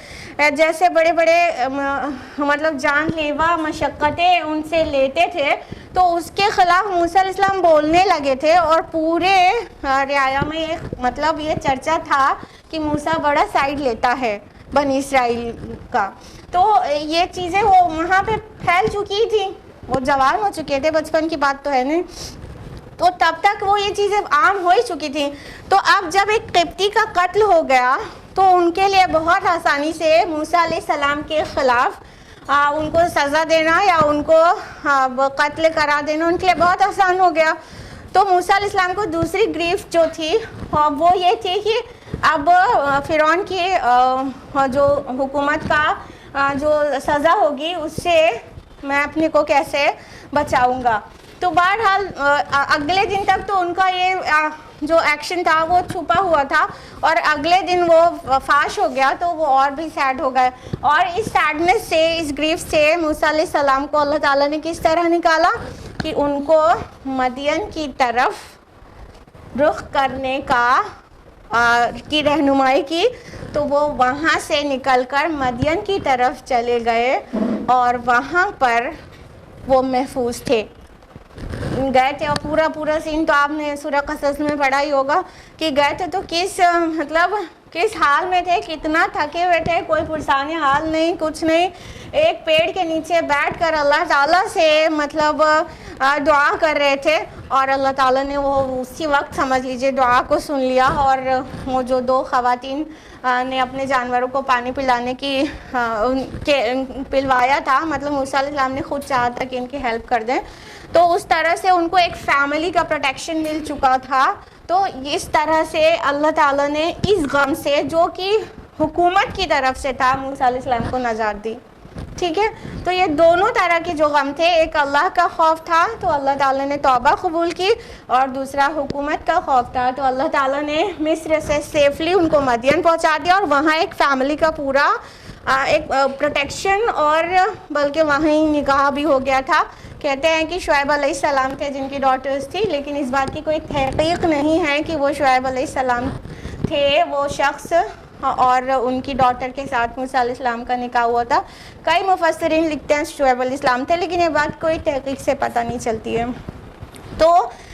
جیسے بڑے بڑے مطلب جان لیوا مشقتیں ان سے لیتے تھے، تو اس کے خلاف موسیٰ علیہ السلام بولنے لگے تھے. اور پورے رعایا میں مطلب یہ چرچا تھا کہ موسیٰ بڑا سائیڈ لیتا ہے بنی اسرائیل کا. تو یہ چیزیں وہ وہاں پہ پھیل چکی تھی، وہ جوان ہو چکے تھے، بچپن کی بات تو ہے نہیں، تو تب تک وہ یہ چیزیں عام ہو ہی چکی تھیں. تو اب جب ایک قبطی کا قتل ہو گیا تو ان کے لیے بہت آسانی سے موسیٰ علیہ السلام کے خلاف ان کو سزا دینا یا ان کو قتل کرا دینا ان کے لیے بہت آسان ہو گیا. تو موسیٰ علیہ السلام کو دوسری گریف جو تھی وہ یہ تھی کہ اب فرعون کی جو حکومت کا جو سزا ہوگی اس سے میں اپنے کو کیسے بچاؤں گا. تو بہرحال اگلے دن تک تو ان کا یہ جو ایکشن تھا وہ چھپا ہوا تھا اور اگلے دن وہ فاش ہو گیا تو وہ اور بھی سیڈ ہو گئے. اور اس سیڈنس سے، اس گریف سے موسیٰ علیہ السلام کو اللہ تعالیٰ نے کس طرح نکالا کہ ان کو مدین کی طرف رخ کرنے کی رہنمائی کی. تو وہ وہاں سے نکل کر مدین کی طرف چلے گئے اور وہاں پر وہ محفوظ تھے. گئے تھے, اور پورا سین تو آپ نے سورہ قصص میں پڑھا ہی ہوگا کہ گئے تھے تو کس حال میں تھے, کتنا تھکے ہوئے تھے, کوئی پرسانی حال نہیں, کچھ نہیں, ایک پیڑ کے نیچے بیٹھ کر اللہ تعالیٰ سے دعا کر رہے تھے, اور اللہ تعالیٰ نے وہ اسی وقت سمجھ لیجئے دعا کو سن لیا, اور وہ جو 2 خواتین نے اپنے جانوروں کو پانی پلانے کی پلوایا تھا, مطلب موسیٰ علیہ السلام نے خود چاہا تھا کہ ان کی ہیلپ کر دیں, تو اس طرح سے ان کو ایک فیملی کا پروٹیکشن مل چکا تھا. تو اس طرح سے اللہ تعالیٰ نے اس غم سے جو کہ حکومت کی طرف سے تھا موسیٰ علیہ السلام کو نجات دی. ٹھیک ہے, تو یہ دونوں طرح کے جو غم تھے, ایک اللہ کا خوف تھا تو اللہ تعالیٰ نے توبہ قبول کی, اور دوسرا حکومت کا خوف تھا تو اللہ تعالیٰ نے مصر سے سیفلی ان کو مدین پہنچا دیا, اور وہاں ایک فیملی کا پورا ایک پروٹیکشن, اور بلکہ وہیں نکاح بھی ہو گیا تھا. کہتے ہیں کہ شعیب علیہ السلام تھے جن کی ڈاٹرز تھی, لیکن اس بات کی کوئی تحقیق نہیں ہے کہ وہ شعیب علیہ السلام تھے وہ شخص, اور ان کی ڈاٹر کے ساتھ موسیٰ علیہ السلام کا نکاح ہوا تھا. کئی مفسرین لکھتے ہیں شعیب علیہ السلام تھے, لیکن یہ بات کوئی تحقیق سے پتہ نہیں چلتی ہے. تو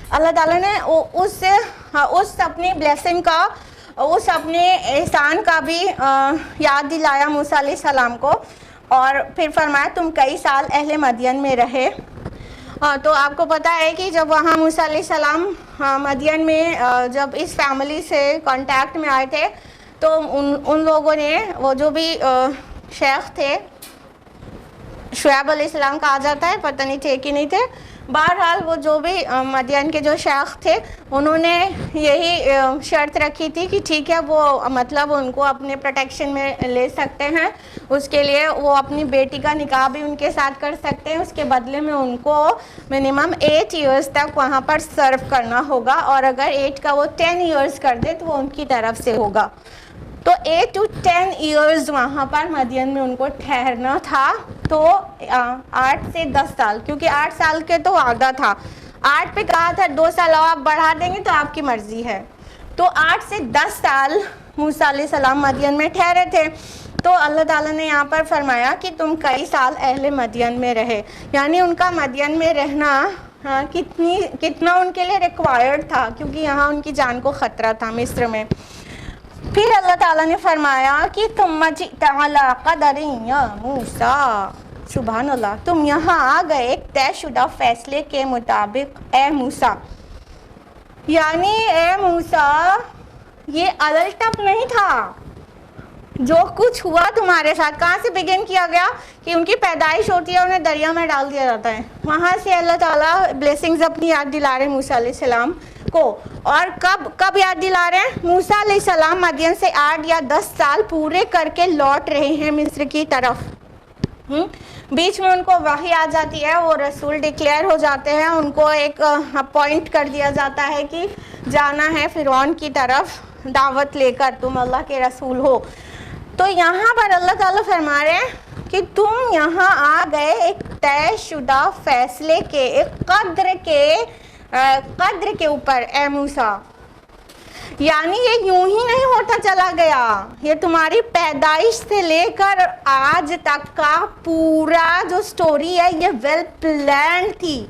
اللہ تعالیٰ نے اس اپنی بلیسنگ کا, اس اپنے احسان کا بھی یاد دلایا موسیٰ علیہ السلام کو, اور پھر فرمایا تم کئی سال اہل مدین میں رہے. تو آپ کو پتہ ہے کہ جب وہاں موسیٰ علیہ السلام مدین میں جب اس فیملی سے کانٹیکٹ میں آئے تھے, تو ان لوگوں نے, وہ جو بھی شیخ تھے, شعیب علیہ السلام کہا جاتا ہے, پتہ نہیں تھے کہ نہیں تھے, بہرحال وہ جو بھی مدین کے جو شیخ تھے انہوں نے یہی شرط رکھی تھی کہ ٹھیک ہے وہ مطلب ان کو اپنے پروٹیکشن میں لے سکتے ہیں, اس کے لیے وہ اپنی بیٹی کا نکاح بھی ان کے ساتھ کر سکتے ہیں, اس کے بدلے میں ان کو منیمم 8 ایئرز تک وہاں پر سرو کرنا ہوگا, اور اگر 8 کا وہ 10 ایئرز کر دے تو وہ ان کی طرف سے ہوگا. تو 8 to 10 ایئرز وہاں پر مدین میں ان کو ٹھہرنا تھا. تو 8 سے 10 سال, کیونکہ 8 سال کے تو وعدہ تھا, 8 پہ کہا تھا 2 سال اور آپ بڑھا دیں گے تو آپ کی مرضی ہے. تو 8 سے 10 سال موسیٰ علیہ السلام مدین میں ٹھہرے تھے. تو اللہ تعالیٰ نے یہاں پر فرمایا کہ تم کئی سال اہل مدین میں رہے, یعنی ان کا مدین میں رہنا کتنا ان کے لیے ریکوائرڈ تھا, کیونکہ یہاں ان کی جان کو خطرہ تھا مصر میں. پھر اللہ تعالیٰ نے فرمایا کہ ثم جئت علی قدر یا موسیٰ, سبحان اللہ, تم یہاں آ گئے ایک طے شدہ فیصلے کے مطابق اے موسیٰ. یعنی اے موسیٰ یہ الٹپ نہیں تھا جو کچھ ہوا تمہارے ساتھ. کہاں سے بگن کیا گیا کہ ان کی پیدائش ہوتی ہے, انہیں دریا میں ڈال دیا جاتا ہے, وہاں سے اللہ تعالیٰ بلیسنگز اپنی یاد دلا رہے موسیٰ علیہ السلام کو. اور کب یاد دلا رہے ہیں؟ موسیٰ علیہ السلام مدین سے 8 یا 10 سال پورے کر کے لوٹ رہے ہیں مصر کی طرف. بیچ میں ان کو وحی آ جاتی ہے, وہ رسول ڈکلیئر ہو جاتے ہیں, ان کو ایک اپوائنٹ کر دیا جاتا ہے کہ جانا ہے فرعون کی طرف دعوت لے کر, تم اللہ کے رسول ہو. تو یہاں پر اللہ تعالیٰ فرما رہے ہیں کہ تم یہاں آ گئے ایک طے شدہ فیصلے کے, ایک قدر کے اوپر اے موسیٰ. یعنی یہ یوں ہی نہیں ہوتا چلا گیا, یہ تمہاری پیدائش سے لے کر آج تک کا پورا جو سٹوری ہے یہ ویل پلانڈ تھی,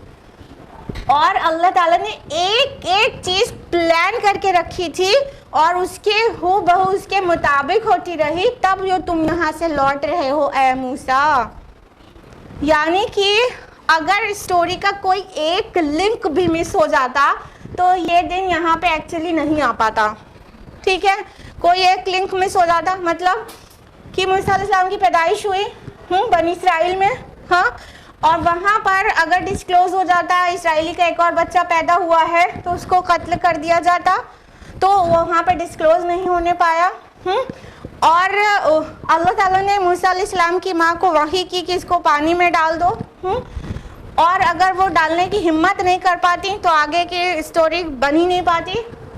اور اللہ تعالیٰ نے ایک ایک چیز پلان کر کے رکھی تھی, اور اس کے ہو بہو اس کے مطابق ہوتی رہی, تب جو تم یہاں سے لوٹ رہے ہو اے موسیٰ. یعنی کہ اگر اسٹوری کا کوئی ایک لنک بھی مس ہو جاتا تو یہ دن یہاں پہ ایکچولی نہیں آ پاتا. ٹھیک ہے, کوئی ایک لنک مس ہو جاتا, مطلب کہ موسیٰ علیہ السلام کی پیدائش ہوئی بنی اسرائیل میں, ہاں, اور وہاں پر اگر ڈسکلوز ہو جاتا اسرائیلی کا ایک اور بچہ پیدا ہوا ہے تو اس کو قتل کر دیا جاتا, تو وہاں پہ ڈسکلوز نہیں ہونے پایا. اور اللہ تعالیٰ نے موسیٰ علیہ السلام کی ماں کو وحی کی کہ اس کو پانی میں ڈال دو, اور اگر وہ ڈالنے کی ہمت نہیں کر پاتی تو آگے کی اسٹوری بن ہی نہیں پاتی.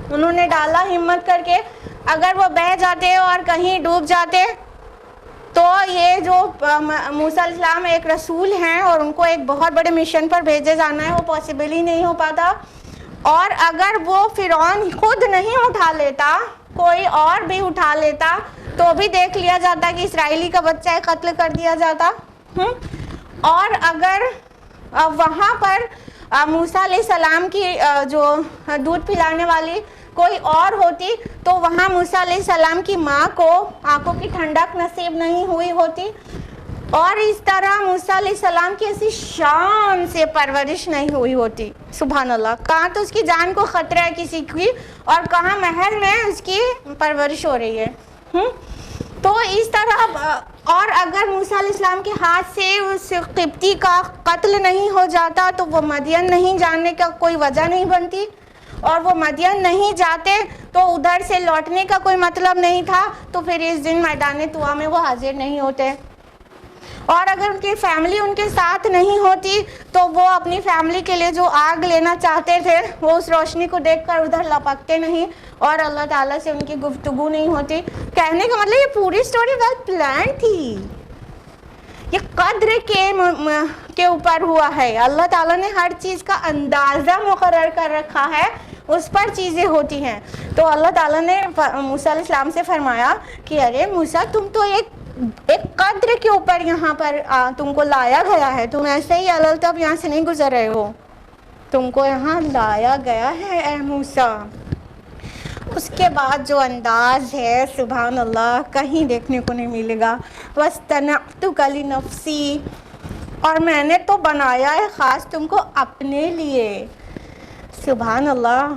انہوں نے ڈالا ہمت کر کے, اگر وہ بہہ جاتے اور کہیں ڈوب جاتے تو یہ جو موسیٰ علیہ السلام ایک رسول ہیں اور ان کو ایک بہت بڑے مشن پر بھیجے جانا ہے, وہ پاسبل ہی نہیں ہو پاتا. اور اگر وہ فرعون خود نہیں اٹھا لیتا, کوئی اور بھی اٹھا لیتا تو بھی دیکھ لیا جاتا کہ اسرائیلی کا بچہ قتل کر دیا جاتا. اور اگر وہاں پر موسیٰ علیہ السلام کی جو دودھ پلانے والی کوئی اور ہوتی تو وہاں موسیٰ علیہ السلام کی ماں کو آنکھوں کی ٹھنڈک نصیب نہیں ہوئی ہوتی، اور اس طرح موسیٰ علیہ السلام کی ایسی شان سے پرورش نہیں ہوئی ہوتی. سبحان اللہ. کہاں تو اس کی جان کو خطرہ ہے کسی کی، اور کہاں محل میں اس کی پرورش ہو رہی ہے. تو اس طرح، اور اگر موسیٰ علیہ السلام کے ہاتھ سے اس قبطی کا قتل نہیں ہو جاتا تو وہ مدین نہیں جانے کا کوئی وجہ نہیں بنتی، اور وہ مدین نہیں جاتے تو ادھر سے لوٹنے کا کوئی مطلب نہیں تھا، تو پھر اس دن میدان طویٰ میں وہ حاضر نہیں ہوتے. اور اگر ان کی فیملی ان کے ساتھ نہیں ہوتی تو وہ اپنی فیملی کے لیے جو آگ لینا چاہتے تھے وہ اس روشنی کو دیکھ کر ادھر لپکتے نہیں، اور اللہ تعالیٰ سے ان کی گفتگو نہیں ہوتی. کہنے کا مطلب یہ پوری سٹوری ویل پلان تھی، یہ قدر کے اوپر ہوا ہے. اللہ تعالیٰ نے ہر چیز کا اندازہ مقرر کر رکھا ہے، اس پر چیزیں ہوتی ہیں. تو اللہ تعالیٰ نے موسیٰ علیہ السلام سے فرمایا کہ ارے موسیٰ، تم تو ایک قدر کے اوپر یہاں پر تم کو لایا گیا ہے، تم ایسے ہی الطف یہاں سے نہیں گزر رہے ہو، تم کو یہاں لایا گیا ہے اے موسیٰ. اس کے بعد جو انداز ہے سبحان اللہ کہیں دیکھنے کو نہیں ملے گا. وَاسْتَنَعْتُكَ لِنَفْسِي، اور میں نے تو بنایا ہے خاص تم کو اپنے لیے. سبحان اللہ.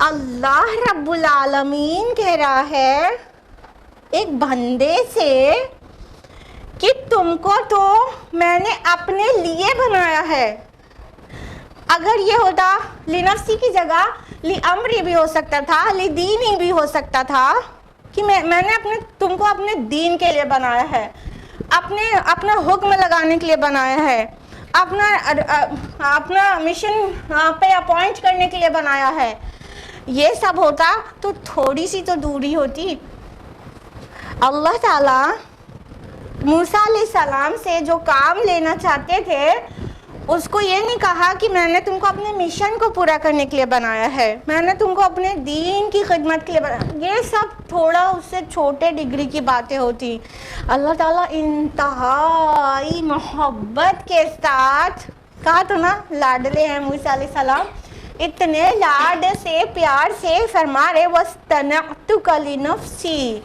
اللہ رب العالمین کہہ رہا ہے ایک بندے سے کہ تم کو تو میں نے اپنے لیے بنایا ہے. اگر یہ ہوتا لنفسی کی جگہ لامری بھی ہو سکتا تھا، لدینی بھی ہو سکتا تھا، کہ میں نے تم کو اپنے دین کے لیے بنایا ہے، اپنا حکم لگانے کے لیے بنایا ہے، اپنا مشن پہ اپوائنٹ کرنے کے لیے بنایا ہے. یہ سب ہوتا تو تھوڑی سی تو دوری ہوتی. اللہ تعالیٰ موسیٰ علیہ السلام سے جو کام لینا چاہتے تھے اس کو یہ نہیں کہا کہ میں نے تم کو اپنے مشن کو پورا کرنے کے لیے بنایا ہے، میں نے تم کو اپنے دین کی خدمت کے لیے بنایا. یہ سب تھوڑا اس سے چھوٹے ڈگری کی باتیں ہوتی. اللہ تعالیٰ انتہائی محبت کے ساتھ، کہا تو نا لاڈلے ہیں موسیٰ علیہ السلام، اتنے لاڈ سے پیار سے فرما رہے وَاسْتَنَعْتُكَ لِنَفْسِي،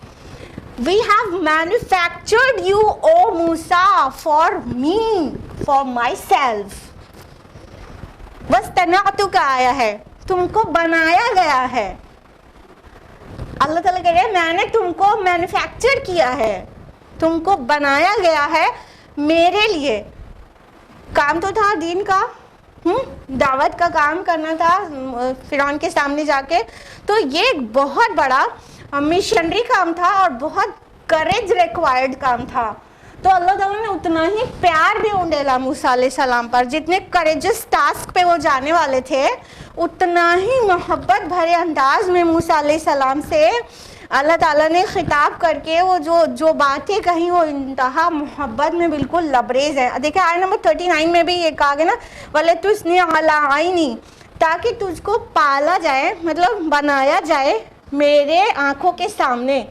we have manufactured you O Musa for me, for myself. وَاسْتَنَعْتُكَ آیا ہے، تم کو بنایا گیا ہے. اللہ تعالیٰ کہہ رہے ہیں میں نے تم کو مینوفیکچر کیا ہے، تم کو بنایا گیا ہے میرے لیے. کام تو تھا دین کا، دعوت کا کام کرنا تھا فرعون کے سامنے جا کے. تو یہ ایک بہت بڑا مشنری کام تھا اور بہت کریج ریکوائرڈ کام تھا. تو اللہ تعالیٰ نے اتنا ہی پیار بھی انڈیلا موسیٰ علیہ السلام پر، جتنے کریجس ٹاسک پہ وہ جانے والے تھے اتنا ہی محبت بھرے انداز میں موسیٰ علیہ السلام سے اللہ تعالیٰ نے خطاب کر کے وہ جو باتیں کہیں وہ انتہا محبت میں بالکل لبریز ہے. دیکھیں آیت نمبر 39 میں بھی یہ کہا گیا نا وَلَتُثْنِيَ عَلَىٰ عَيْنِي، تاکہ تجھ کو پالا جائے، مطلب بنایا جائے میرے آنکھوں کے سامنے.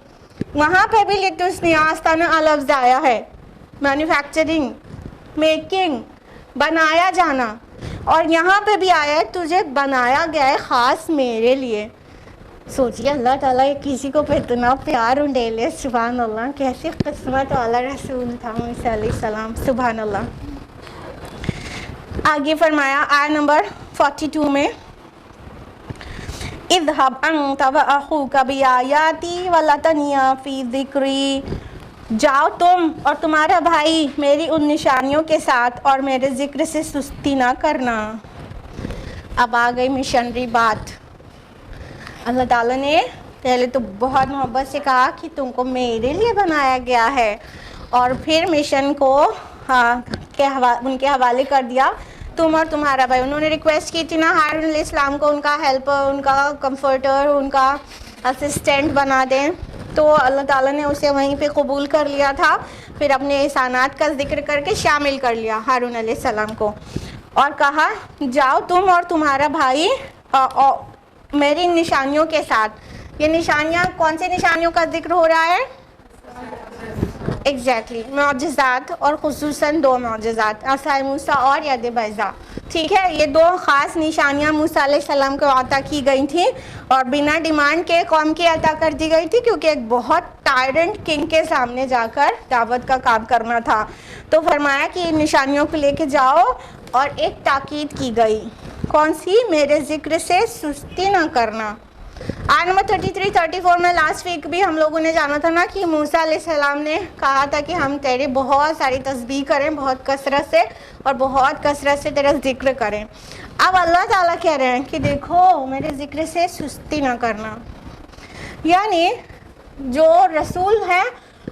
وہاں پہ بھی لِتُثْنِيَ آستانہ لفظ آیا ہے، مینوفیکچرنگ، میکنگ، بنایا جانا. اور یہاں پہ بھی آیا ہے تجھے بنایا گیا ہے خاص میرے لیے. سوچیے اللہ تعالیٰ کسی کو پہ اتنا پیار انڈیلے. سبحان اللہ، کیسی قسمت والا رسول تھا موسیٰ علیہ السلام. سبحان اللہ. آگے فرمایا آیت نمبر 42 میں اذهب انت واخوك بآیاتی ولا تنیا فی ذکری، جاؤ تم اور تمہارا بھائی میری ان نشانیوں کے ساتھ اور میرے ذکر سے سستی نہ کرنا. اب آ گئی مشنری بات. اللہ تعالیٰ نے پہلے تو بہت محبت سے کہا کہ تم کو میرے لیے بنایا گیا ہے، اور پھر مشن کو ان کے حوالے کر دیا تم اور تمہارا بھائی. انہوں نے ریکویسٹ کی تھی نا ہارون علیہ السلام کو ان کا ہیلپر، ان کا کمفرٹر، ان کا اسسٹنٹ بنا دیں، تو اللہ تعالیٰ نے اسے وہیں پہ قبول کر لیا تھا. پھر اپنے احسانات کا ذکر کر کے شامل کر لیا ہارون علیہ السلام کو، اور کہا جاؤ تم اور تمہارا بھائی میری نشانیوں کے ساتھ. یہ نشانیاں کون سی نشانیوں کا ذکر ہو رہا ہے؟ ایگزیکٹلی معجزات، اور خصوصاً 2 معجزات، عصا موسیٰ اور ید بیضاء. ٹھیک ہے، یہ 2 خاص نشانیاں موسیٰ علیہ السلام کو عطا کی گئی تھیں اور بنا ڈیمانڈ کے قوم کی عطا کر دی گئی تھی، کیونکہ ایک بہت ٹائرنٹ کنگ کے سامنے جا کر دعوت کا کام کرنا تھا. تو فرمایا کہ ان نشانیوں کو لے کے جاؤ، اور ایک تاکید کی گئی، کون سی؟ میرے ذکر سے سستی نہ کرنا. آیت نمبر 33-34 میں لاسٹ ویک بھی ہم لوگوں نے جانا تھا نا کہ موسیٰ علیہ السلام نے کہا تھا کہ ہم تیری بہت ساری تسبیح کریں، بہت کثرت سے، اور بہت کثرت سے تیرا ذکر کریں. اب اللہ تعالیٰ کہہ رہے ہیں کہ دیکھو میرے ذکر سے سستی نہ کرنا. یعنی جو رسول ہیں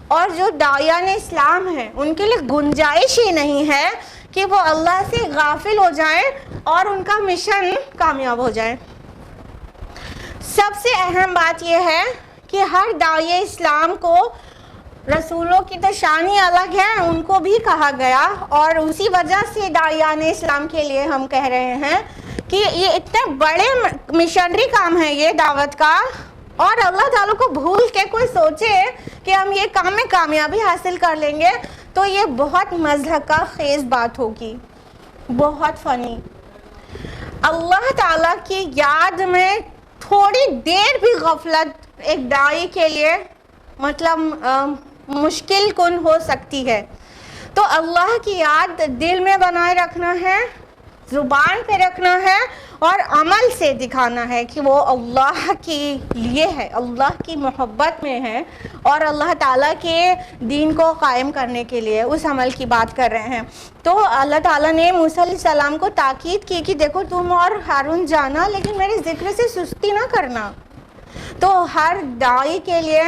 اور جو داعیان اسلام ہیں ان کے لیے گنجائش ہی نہیں ہے کہ وہ اللہ سے غافل ہو جائیں اور ان کا مشن کامیاب ہو جائے. سب سے اہم بات یہ ہے کہ ہر داعی اسلام کو، رسولوں کی تو شان ہی الگ ہے، ان کو بھی کہا گیا، اور اسی وجہ سے داعیان اسلام کے لیے ہم کہہ رہے ہیں کہ یہ اتنے بڑے مشنری کام ہے یہ دعوت کا، اور اللہ تعالیٰ کو بھول کے کوئی سوچے کہ ہم یہ کام میں کامیابی حاصل کر لیں گے تو یہ بہت مضحکہ خیز بات ہوگی، بہت فنی. اللہ تعالیٰ کی یاد میں تھوڑی دیر بھی غفلت ایک داعی کے لیے مطلب مشکل کن ہو سکتی ہے. تو اللہ کی یاد دل میں بنائے رکھنا ہے، زبان پہ رکھنا ہے، اور عمل سے دکھانا ہے کہ وہ اللہ کے لیے ہے، اللہ کی محبت میں ہے، اور اللہ تعالیٰ کے دین کو قائم کرنے کے لیے اس عمل کی بات کر رہے ہیں. تو اللہ تعالیٰ نے موسیٰ علیہ السلام کو تاکید کی کہ دیکھو تم اور ہارون جانا، لیکن میرے ذکر سے سستی نہ کرنا. تو ہر داعی کے لیے،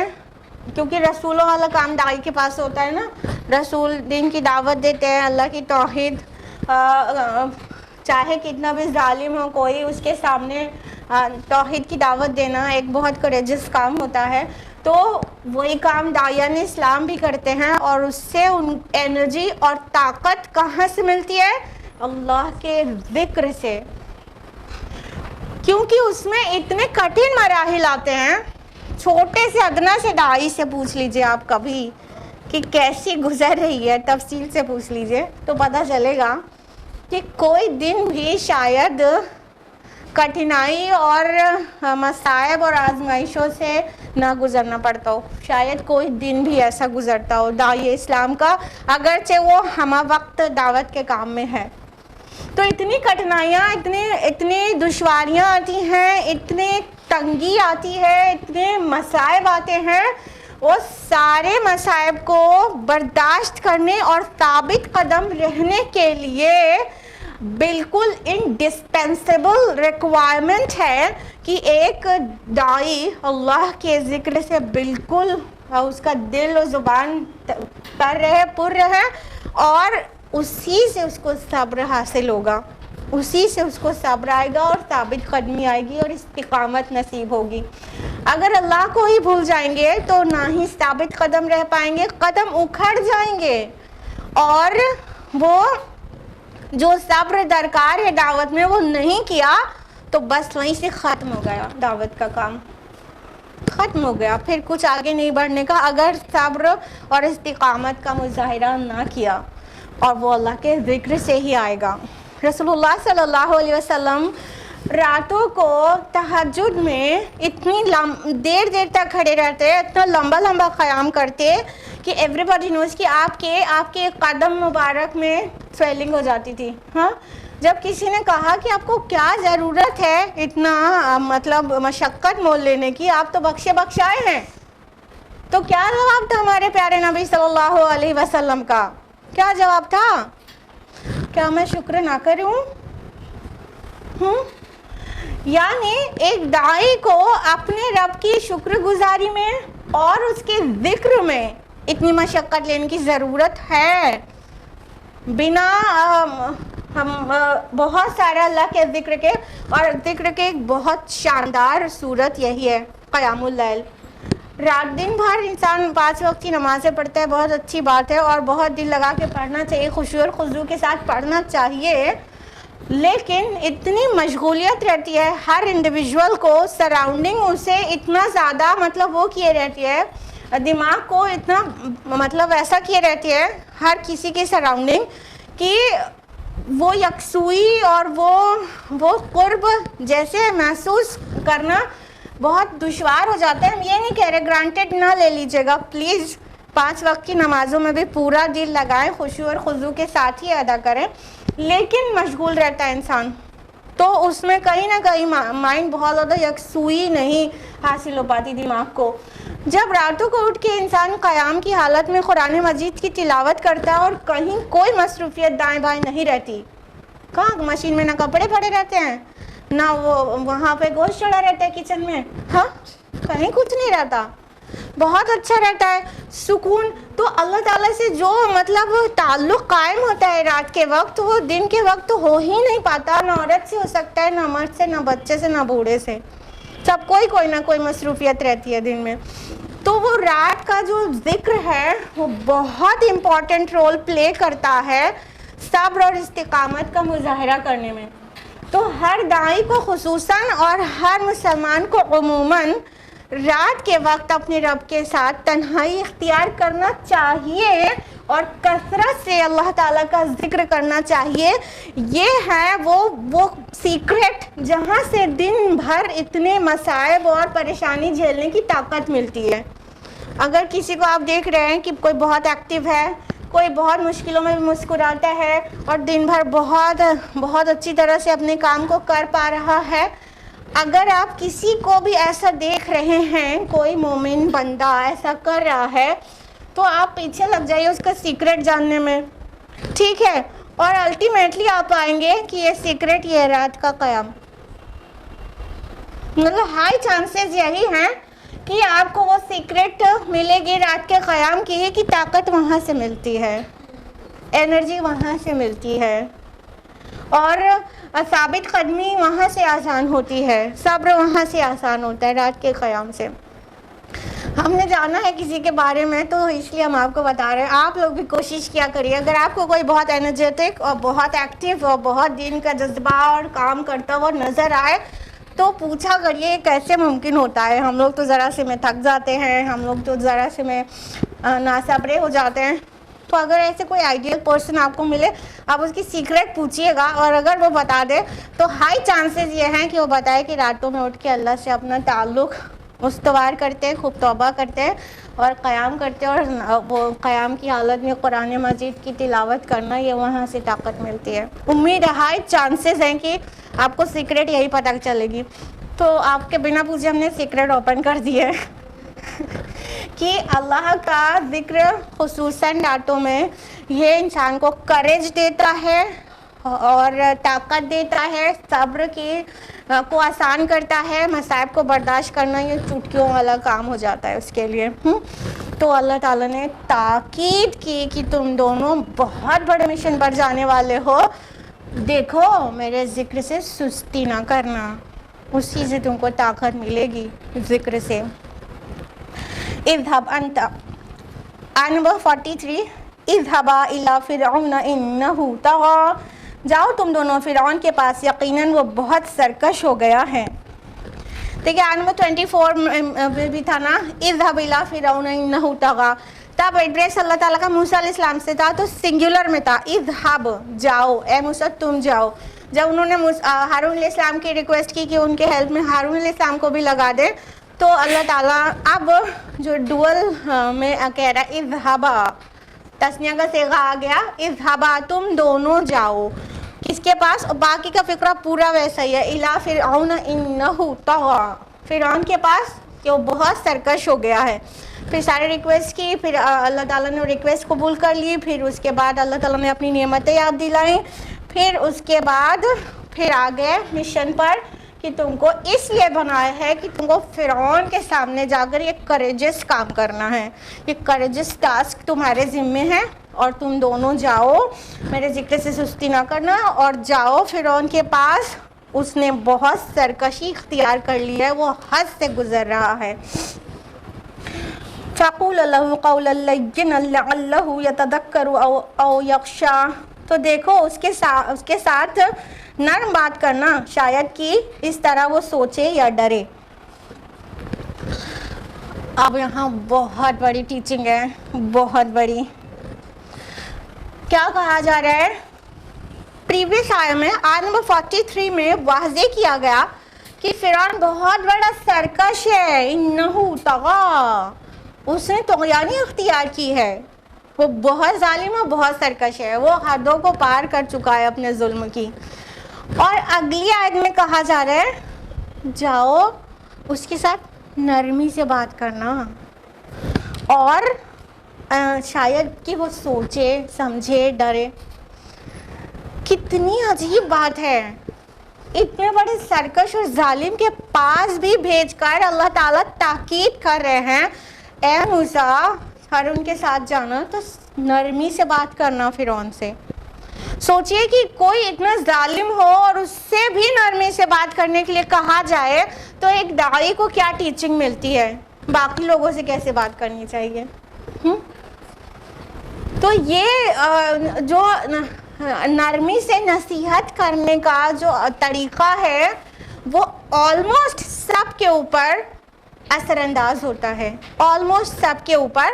کیونکہ رسولوں والا کام داعی کے پاس ہوتا ہے نا، رسول دین کی دعوت دیتے ہیں، اللہ کی توحید، چاہے کتنا بھی ظالم ہو کوئی، اس کے سامنے توحید کی دعوت دینا ایک بہت کریجس کام ہوتا ہے. تو وہی کام داعیان اسلام بھی کرتے ہیں، اور اس سے ان انرجی اور طاقت کہاں سے ملتی ہے؟ اللہ کے ذکر سے. کیونکہ اس میں اتنے کٹھن مراحل آتے ہیں. چھوٹے سے ادنا سے داعی سے پوچھ لیجئے آپ کبھی کہ کیسی گزر رہی ہے، تفصیل سے پوچھ لیجئے تو پتہ چلے گا کہ کوئی دن بھی شاید کٹھنائی اور مصائب اور آزمائشوں سے نہ گزرنا پڑتا ہو. شاید کوئی دن بھی ایسا گزرتا ہو داعی اسلام کا، اگرچہ وہ ہمہ وقت دعوت کے کام میں ہے. تو اتنی کٹھنائیاں، اتنی دشواریاں آتی ہیں، اتنی تنگی آتی ہے، اتنے مصائب آتے ہیں. وہ سارے مصائب کو برداشت کرنے اور ثابت قدم رہنے کے لیے بالکل انڈسپینسیبل ریکوائرمنٹ ہے کہ ایک داعی اللہ کے ذکر سے بالکل اس کا دل و زبان پر رہے، پر رہے، اور اسی سے اس کو صبر حاصل ہوگا، اسی سے اس کو صبر آئے گا اور ثابت قدمی آئے گی اور استقامت نصیب ہوگی. اگر اللہ کو ہی بھول جائیں گے تو نہ ہی ثابت قدم رہ پائیں گے، قدم اکھڑ جائیں گے، اور وہ جو صبر درکار ہے دعوت میں وہ نہیں کیا تو بس وہیں سے ختم ہو گیا، دعوت کا کام ختم ہو گیا، پھر کچھ آگے نہیں بڑھنے کا اگر صبر اور استقامت کا مظاہرہ نہ کیا. اور وہ اللہ کے ذکر سے ہی آئے گا. رسول اللہ صلی اللہ علیہ وسلم راتوں کو تہجد میں اتنی دیر تک کھڑے رہتے، اتنا لمبا قیام کرتے کہ ایوری باڈی نوز کہ آپ کے قدم مبارک میں سویلنگ ہو جاتی تھی. ہاں، جب کسی نے کہا کہ آپ کو کیا ضرورت ہے اتنا مطلب مشقت مول لینے کی، آپ تو بخشائے ہیں، تو کیا جواب تھا ہمارے پیارے نبی صلی اللہ علیہ وسلم کا؟ کیا جواب تھا؟ کیا میں شکر نہ کروں؟ یعنی ایک داعی کو اپنے رب کی شکر گزاری میں اور اس کے ذکر میں اتنی مشقت لینے کی ضرورت ہے. بنا ہم بہت سارے اللہ کے ذکر کے، اور ذکر کے ایک بہت شاندار صورت یہی ہے قیام اللیل. رات دن بھر انسان 5 وقت کی نمازیں پڑھتا ہے، بہت اچھی بات ہے اور بہت دل لگا کے پڑھنا چاہیے، خشوع اور خضوع کے ساتھ پڑھنا چاہیے. لیکن اتنی مشغولیت رہتی ہے ہر انڈیویجول کو، سراؤنڈنگ اسے اتنا زیادہ مطلب وہ کیے رہتی ہے، دماغ کو اتنا مطلب ایسا کیے رہتی ہے ہر کسی کے سراؤنڈنگ کہ وہ یکسوئی اور وہ قرب جیسے محسوس کرنا بہت دشوار ہو جاتا ہے. ہم یہ نہیں کہہ رہے گرانٹیڈ نہ لے لیجیے گا پلیز, 5 وقت کی نمازوں میں بھی پورا دل لگائیں, خشوع اور خضوع کے ساتھ ہی ادا کریں, لیکن مشغول رہتا ہے انسان تو اس میں کہیں نہ کہیں مائنڈ بہت زیادہ یکسوئی نہیں حاصل ہو پاتی دماغ کو. جب راتوں کو اٹھ کے انسان قیام کی حالت میں قرآن مجید کی تلاوت کرتا ہے اور کہیں کوئی مصروفیت دائیں بائیں نہیں رہتی, کہاں مشین میں نہ کپڑے پڑے رہتے ہیں نہ وہ وہاں پہ گوشت چڑھا رہتا ہے کچن میں, ہاں کہیں کچھ نہیں رہتا, بہت اچھا رہتا ہے سکون. تو اللہ تعالیٰ سے جو مطلب تعلق قائم ہوتا ہے رات کے وقت, وہ دن کے وقت تو ہو ہی نہیں پاتا, نہ عورت سے ہو سکتا ہے, نہ مرد سے, نہ بچے سے, نہ بوڑھے سے, سب کوئی نہ کوئی مصروفیت رہتی ہے دن میں. تو وہ رات کا جو ذکر ہے وہ بہت امپورٹنٹ رول پلے کرتا ہے صبر اور استقامت کا مظاہرہ کرنے میں. تو ہر داعی کو خصوصاً اور ہر مسلمان کو عموماً رات کے وقت اپنے رب کے ساتھ تنہائی اختیار کرنا چاہیے اور کثرت سے اللہ تعالیٰ کا ذکر کرنا چاہیے. یہ ہے وہ سیکرٹ جہاں سے دن بھر اتنے مصائب اور پریشانی جھیلنے کی طاقت ملتی ہے. اگر کسی کو آپ دیکھ رہے ہیں کہ کوئی بہت ایکٹیو ہے, کوئی بہت مشکلوں میں مسکراتا ہے اور دن بھر بہت اچھی طرح سے اپنے کام کو کر پا رہا ہے, اگر آپ کسی کو بھی ایسا دیکھ رہے ہیں, کوئی مومن بندہ ایسا کر رہا ہے, تو آپ پیچھے لگ جائیے اس کا سیکرٹ جاننے میں, ٹھیک ہے, اور الٹیمیٹلی آپ پائیں گے کہ یہ سیکرٹ یہ رات کا قیام. مطلب ہائی چانسز یہی ہیں کہ آپ کو وہ سیکرٹ ملے گی رات کے قیام کی, کہ طاقت وہاں سے ملتی ہے, انرجی وہاں سے ملتی ہے, اور ثابت قدمی وہاں سے آسان ہوتی ہے, صبر وہاں سے آسان ہوتا ہے رات کے قیام سے. ہم نے جانا ہے کسی کے بارے میں تو اس لیے ہم آپ کو بتا رہے ہیں. آپ لوگ بھی کوشش کیا کریے, اگر آپ کو کوئی بہت انرجیٹک اور بہت ایکٹیو اور بہت دن کا جذبہ اور کام کرتا ہوا نظر آئے تو پوچھا کریے یہ کیسے ممکن ہوتا ہے. ہم لوگ تو ذرا سے میں تھک جاتے ہیں, ہم لوگ تو ذرا سے میں ناصبرے ہو جاتے ہیں. تو اگر ایسے کوئی آئیڈیل پرسن آپ کو ملے, آپ اس کی سیکرٹ پوچھیے گا, اور اگر وہ بتا دے تو ہائی چانسز یہ ہیں کہ وہ بتائے کہ راتوں میں اٹھ کے اللہ سے اپنا تعلق استوار کرتے ہیں, خوب توبہ کرتے ہیں اور قیام کرتے ہیں, اور وہ قیام کی حالت میں قرآن مجید کی تلاوت کرنا, یہ وہاں سے طاقت ملتی ہے. امید ہے ہائی چانسز ہیں کہ آپ کو سیکرٹ یہی پتہ چلے گی. تو آپ کے بنا پوچھے ہم نے سیکرٹ اوپن کر دی ہے کہ اللہ کا ذکر خصوصاً راتوں میں یہ انسان کو کریج دیتا ہے اور طاقت دیتا ہے, صبر کی کو آسان کرتا ہے, مصائب کو برداشت کرنا یہ چٹکیوں والا کام ہو جاتا ہے اس کے لیے. تو اللہ تعالیٰ نے تاکید کی کہ تم دونوں بہت بڑے مشن پر جانے والے ہو, دیکھو میرے ذکر سے سستی نہ کرنا, اسی سے تم کو طاقت ملے گی ذکر سے. اذهب انت نمبر 43 اذهبا الى فرعون انه طغى, جاؤ تم دونوں فرعون کے پاس, یقیناً وہ بہت سرکش ہو گیا ہے. دیکھیں نمبر 24 میں بھی تھا نا, اذهب الى فرعون انه طغى, تب ایڈریس اللہ تعالیٰ کا موسیٰ علیہ السلام سے تھا تو سنگولر میں تھا, اذهب جاؤ, اے موسیٰ تم جاؤ. جب انہوں نے ہارون علیہ السلام کی ریکویسٹ کی کہ ان کے ہیلپ میں ہارون علیہ السلام کو بھی لگا دے, تو اللہ تعالیٰ اب جو ڈول میں کہہ رہا ہے اذهبا, تسنیہ کا صیغہ آ گیا, اذهبا تم دونوں جاؤ, کس کے پاس؟ باقی کا فقرہ پورا ویسا ہی ہے, الی فرعون انه طغى, فرعون کے پاس کہ وہ بہت سرکش ہو گیا ہے. پھر سارے ریکویسٹ کی, پھر اللہ تعالیٰ نے ریکویسٹ قبول کر لی, پھر اس کے بعد اللہ تعالیٰ نے اپنی نعمتیں یاد دلائیں, پھر اس کے بعد پھر آ گئے مشن پر کہ تم کو اس لیے بنایا ہے کہ تم کو فرعون کے سامنے جا کر یہ کریجس کام کرنا ہے, یہ کریجس ٹاسک تمہارے ذمے ہے, اور تم دونوں جاؤ, میرے ذکر سے سستی نہ کرنا, اور جاؤ فرعون کے پاس. اس نے بہت سرکشی اختیار کر لی ہے, وہ حد سے گزر رہا ہے. فَقُولَ لَهُ قَوْلًا لَيِّنًا لَعَلَّهُ يَتَذَكَّرُ أَوْ يَخْشَىٰ, تو دیکھو اس کے ساتھ نرم بات کرنا, شاید کہ اس طرح وہ سوچے یا ڈرے. اب یہاں بہت بڑی ٹیچنگ ہے, بہت بڑی. کیا کہا جا رہا ہے؟ پریویس آئے میں آیت نمبر 43 میں واضح کیا گیا کہ فرعون بہت بڑا سرکش ہے. انہو طغا, اس نے طغیانی اختیار کی ہے, وہ بہت ظالم ہے, بہت سرکش ہے, وہ حدوں کو پار کر چکا ہے اپنے ظلم کی. اور اگلی آیت میں کہا جا رہا ہے جاؤ اس کے ساتھ نرمی سے بات کرنا, اور شاید کہ وہ سوچے سمجھے ڈرے. کتنی عجیب بات ہے, اتنے بڑے سرکش اور ظالم کے پاس بھی بھیج کر اللہ تعالیٰ تاکید کر رہے ہیں اے موسیٰ اور ان کے ساتھ جانا تو نرمی سے بات کرنا فرعون سے. سوچئے کہ کوئی اتنا ظالم ہو اور اس سے بھی نرمی سے بات کرنے کے لیے کہا جائے تو ایک داعی کو کیا ٹیچنگ ملتی ہے, باقی لوگوں سے کیسے بات کرنی چاہیے. تو یہ جو نرمی سے نصیحت کرنے کا جو طریقہ ہے وہ آلموسٹ سب کے اوپر اثر انداز ہوتا ہے, آلموسٹ سب کے اوپر.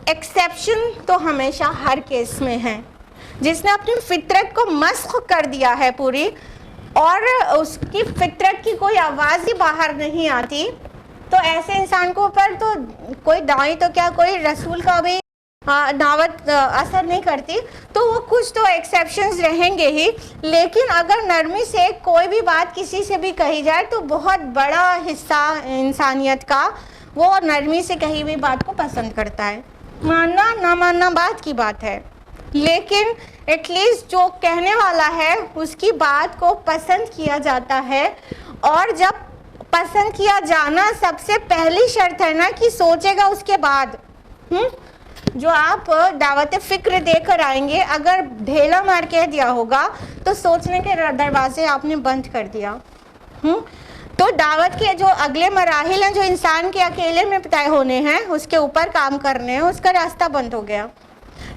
ایکسیپشن تو ہمیشہ ہر کیس میں ہے. جس نے اپنی فطرت کو مسخ کر دیا ہے پوری, اور اس کی فطرت کی کوئی آواز ہی باہر نہیں آتی, تو ایسے انسان کو اوپر تو کوئی داعی تو کیا کوئی رسول کا بھی دعوت اثر نہیں کرتی. تو وہ کچھ تو ایکسیپشنز رہیں گے ہی, لیکن اگر نرمی سے کوئی بھی بات کسی سے بھی کہی جائے تو بہت بڑا حصہ انسانیت کا وہ نرمی سے کہی ہوئی بات کو پسند کرتا ہے. ماننا نہ ماننا بات کی بات ہے, لیکن ایٹ لیسٹ جو کہنے والا ہے اس کی بات کو پسند کیا جاتا ہے. اور جب پسند کیا جانا سب سے پہلی شرط ہے نا کہ سوچے گا اس کے بعد. جو آپ دعوت فکر دے کر آئیں گے, اگر ڈھیلا مار کے دیا ہوگا تو سوچنے کے دروازے آپ نے بند کر دیا. تو دعوت کے جو اگلے مراحل ہیں جو انسان کے اکیلے میں طے ہونے ہیں, اس کے اوپر کام کرنے ہیں, اس کا راستہ بند ہو گیا.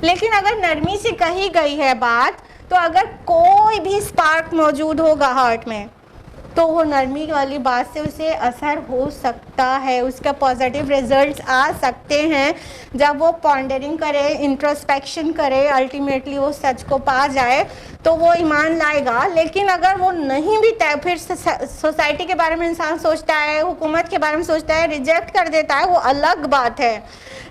لیکن اگر نرمی سے کہی گئی ہے بات, تو اگر کوئی بھی سپارک موجود ہوگا ہارٹ میں تو وہ نرمی والی بات سے اسے اثر ہو سکتا ہے, اس کا پازیٹیو ریزلٹس آ سکتے ہیں. جب وہ پانڈرنگ کرے, انٹروسپیکشن کرے, الٹیمیٹلی وہ سچ کو پا جائے تو وہ ایمان لائے گا. لیکن اگر وہ نہیں بھی طے, پھر سوسائٹی کے بارے میں انسان سوچتا ہے, حکومت کے بارے میں سوچتا ہے, ریجیکٹ کر دیتا ہے, وہ الگ بات ہے.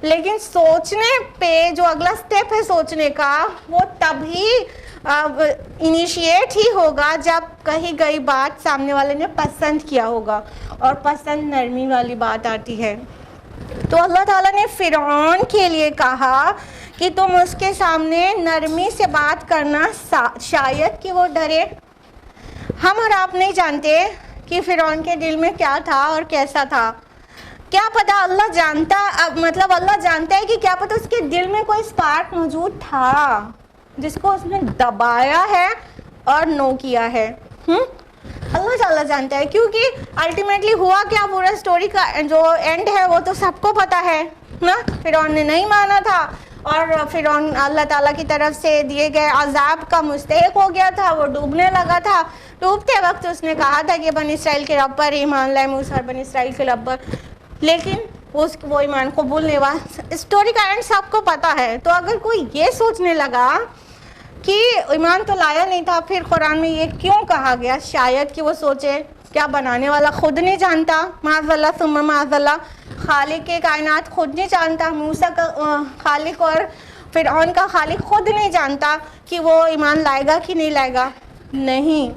لیکن سوچنے پہ جو اگلا سٹیپ ہے سوچنے کا, وہ تبھی انیشیٹ ہی ہوگا جب کہی گئی بات سامنے والے نے پسند کیا ہوگا, اور پسند نرمی والی بات آتی ہے. تو اللہ تعالیٰ نے فرعون کے لیے کہا کہ تم اس کے سامنے نرمی سے بات کرنا, شاید کہ وہ ڈرے. ہم اور آپ نہیں جانتے کہ فرعون کے دل میں کیا تھا اور کیسا تھا. کیا پتا, اللہ جانتا, مطلب اللہ جانتا ہے کہ کیا پتا اس کے دل میں کوئی سپارک موجود تھا جس کو اس نے دبایا ہے اور نو کیا ہے. اللہ تعالیٰ جانتا ہے, کیونکہ الٹیمیٹلی ہوا کیا, پورا سٹوری کا جو اینڈ ہے وہ تو سب کو پتا ہے نا. فرعون نے نہیں مانا تھا, اور فرعون اللہ تعالیٰ کی طرف سے دیے گئے عذاب کا مستحق ہو گیا تھا, وہ ڈوبنے لگا تھا. ڈوبتے وقت اس نے کہا تھا کہ بنی اسرائیل کے رب پر ایمان لائے, موسیٰ اور بنی اسرائیل کے رب پر, لیکن وہ ایمان قبول نہیں ہوا. اسٹوری کا اینڈ سب کو پتا ہے. تو اگر کوئی یہ سوچنے لگا کہ ایمان تو لایا نہیں تھا, پھر قرآن میں یہ کیوں کہا گیا, شاید کہ وہ سوچے کیا بنانے والا خود نہیں جانتا, معاذ اللہ ثم معاذ اللہ, خالق کے کائنات خود نہیں جانتا, موسیٰ کا خالق اور فرعون کا خالق خود نہیں جانتا کہ وہ ایمان لائے گا کہ نہیں لائے گا. نہیں,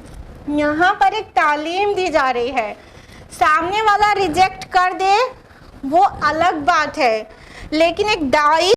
یہاں پر ایک تعلیم دی جا رہی ہے. سامنے والا ریجیکٹ کر دے وہ الگ بات ہے, لیکن ایک داعی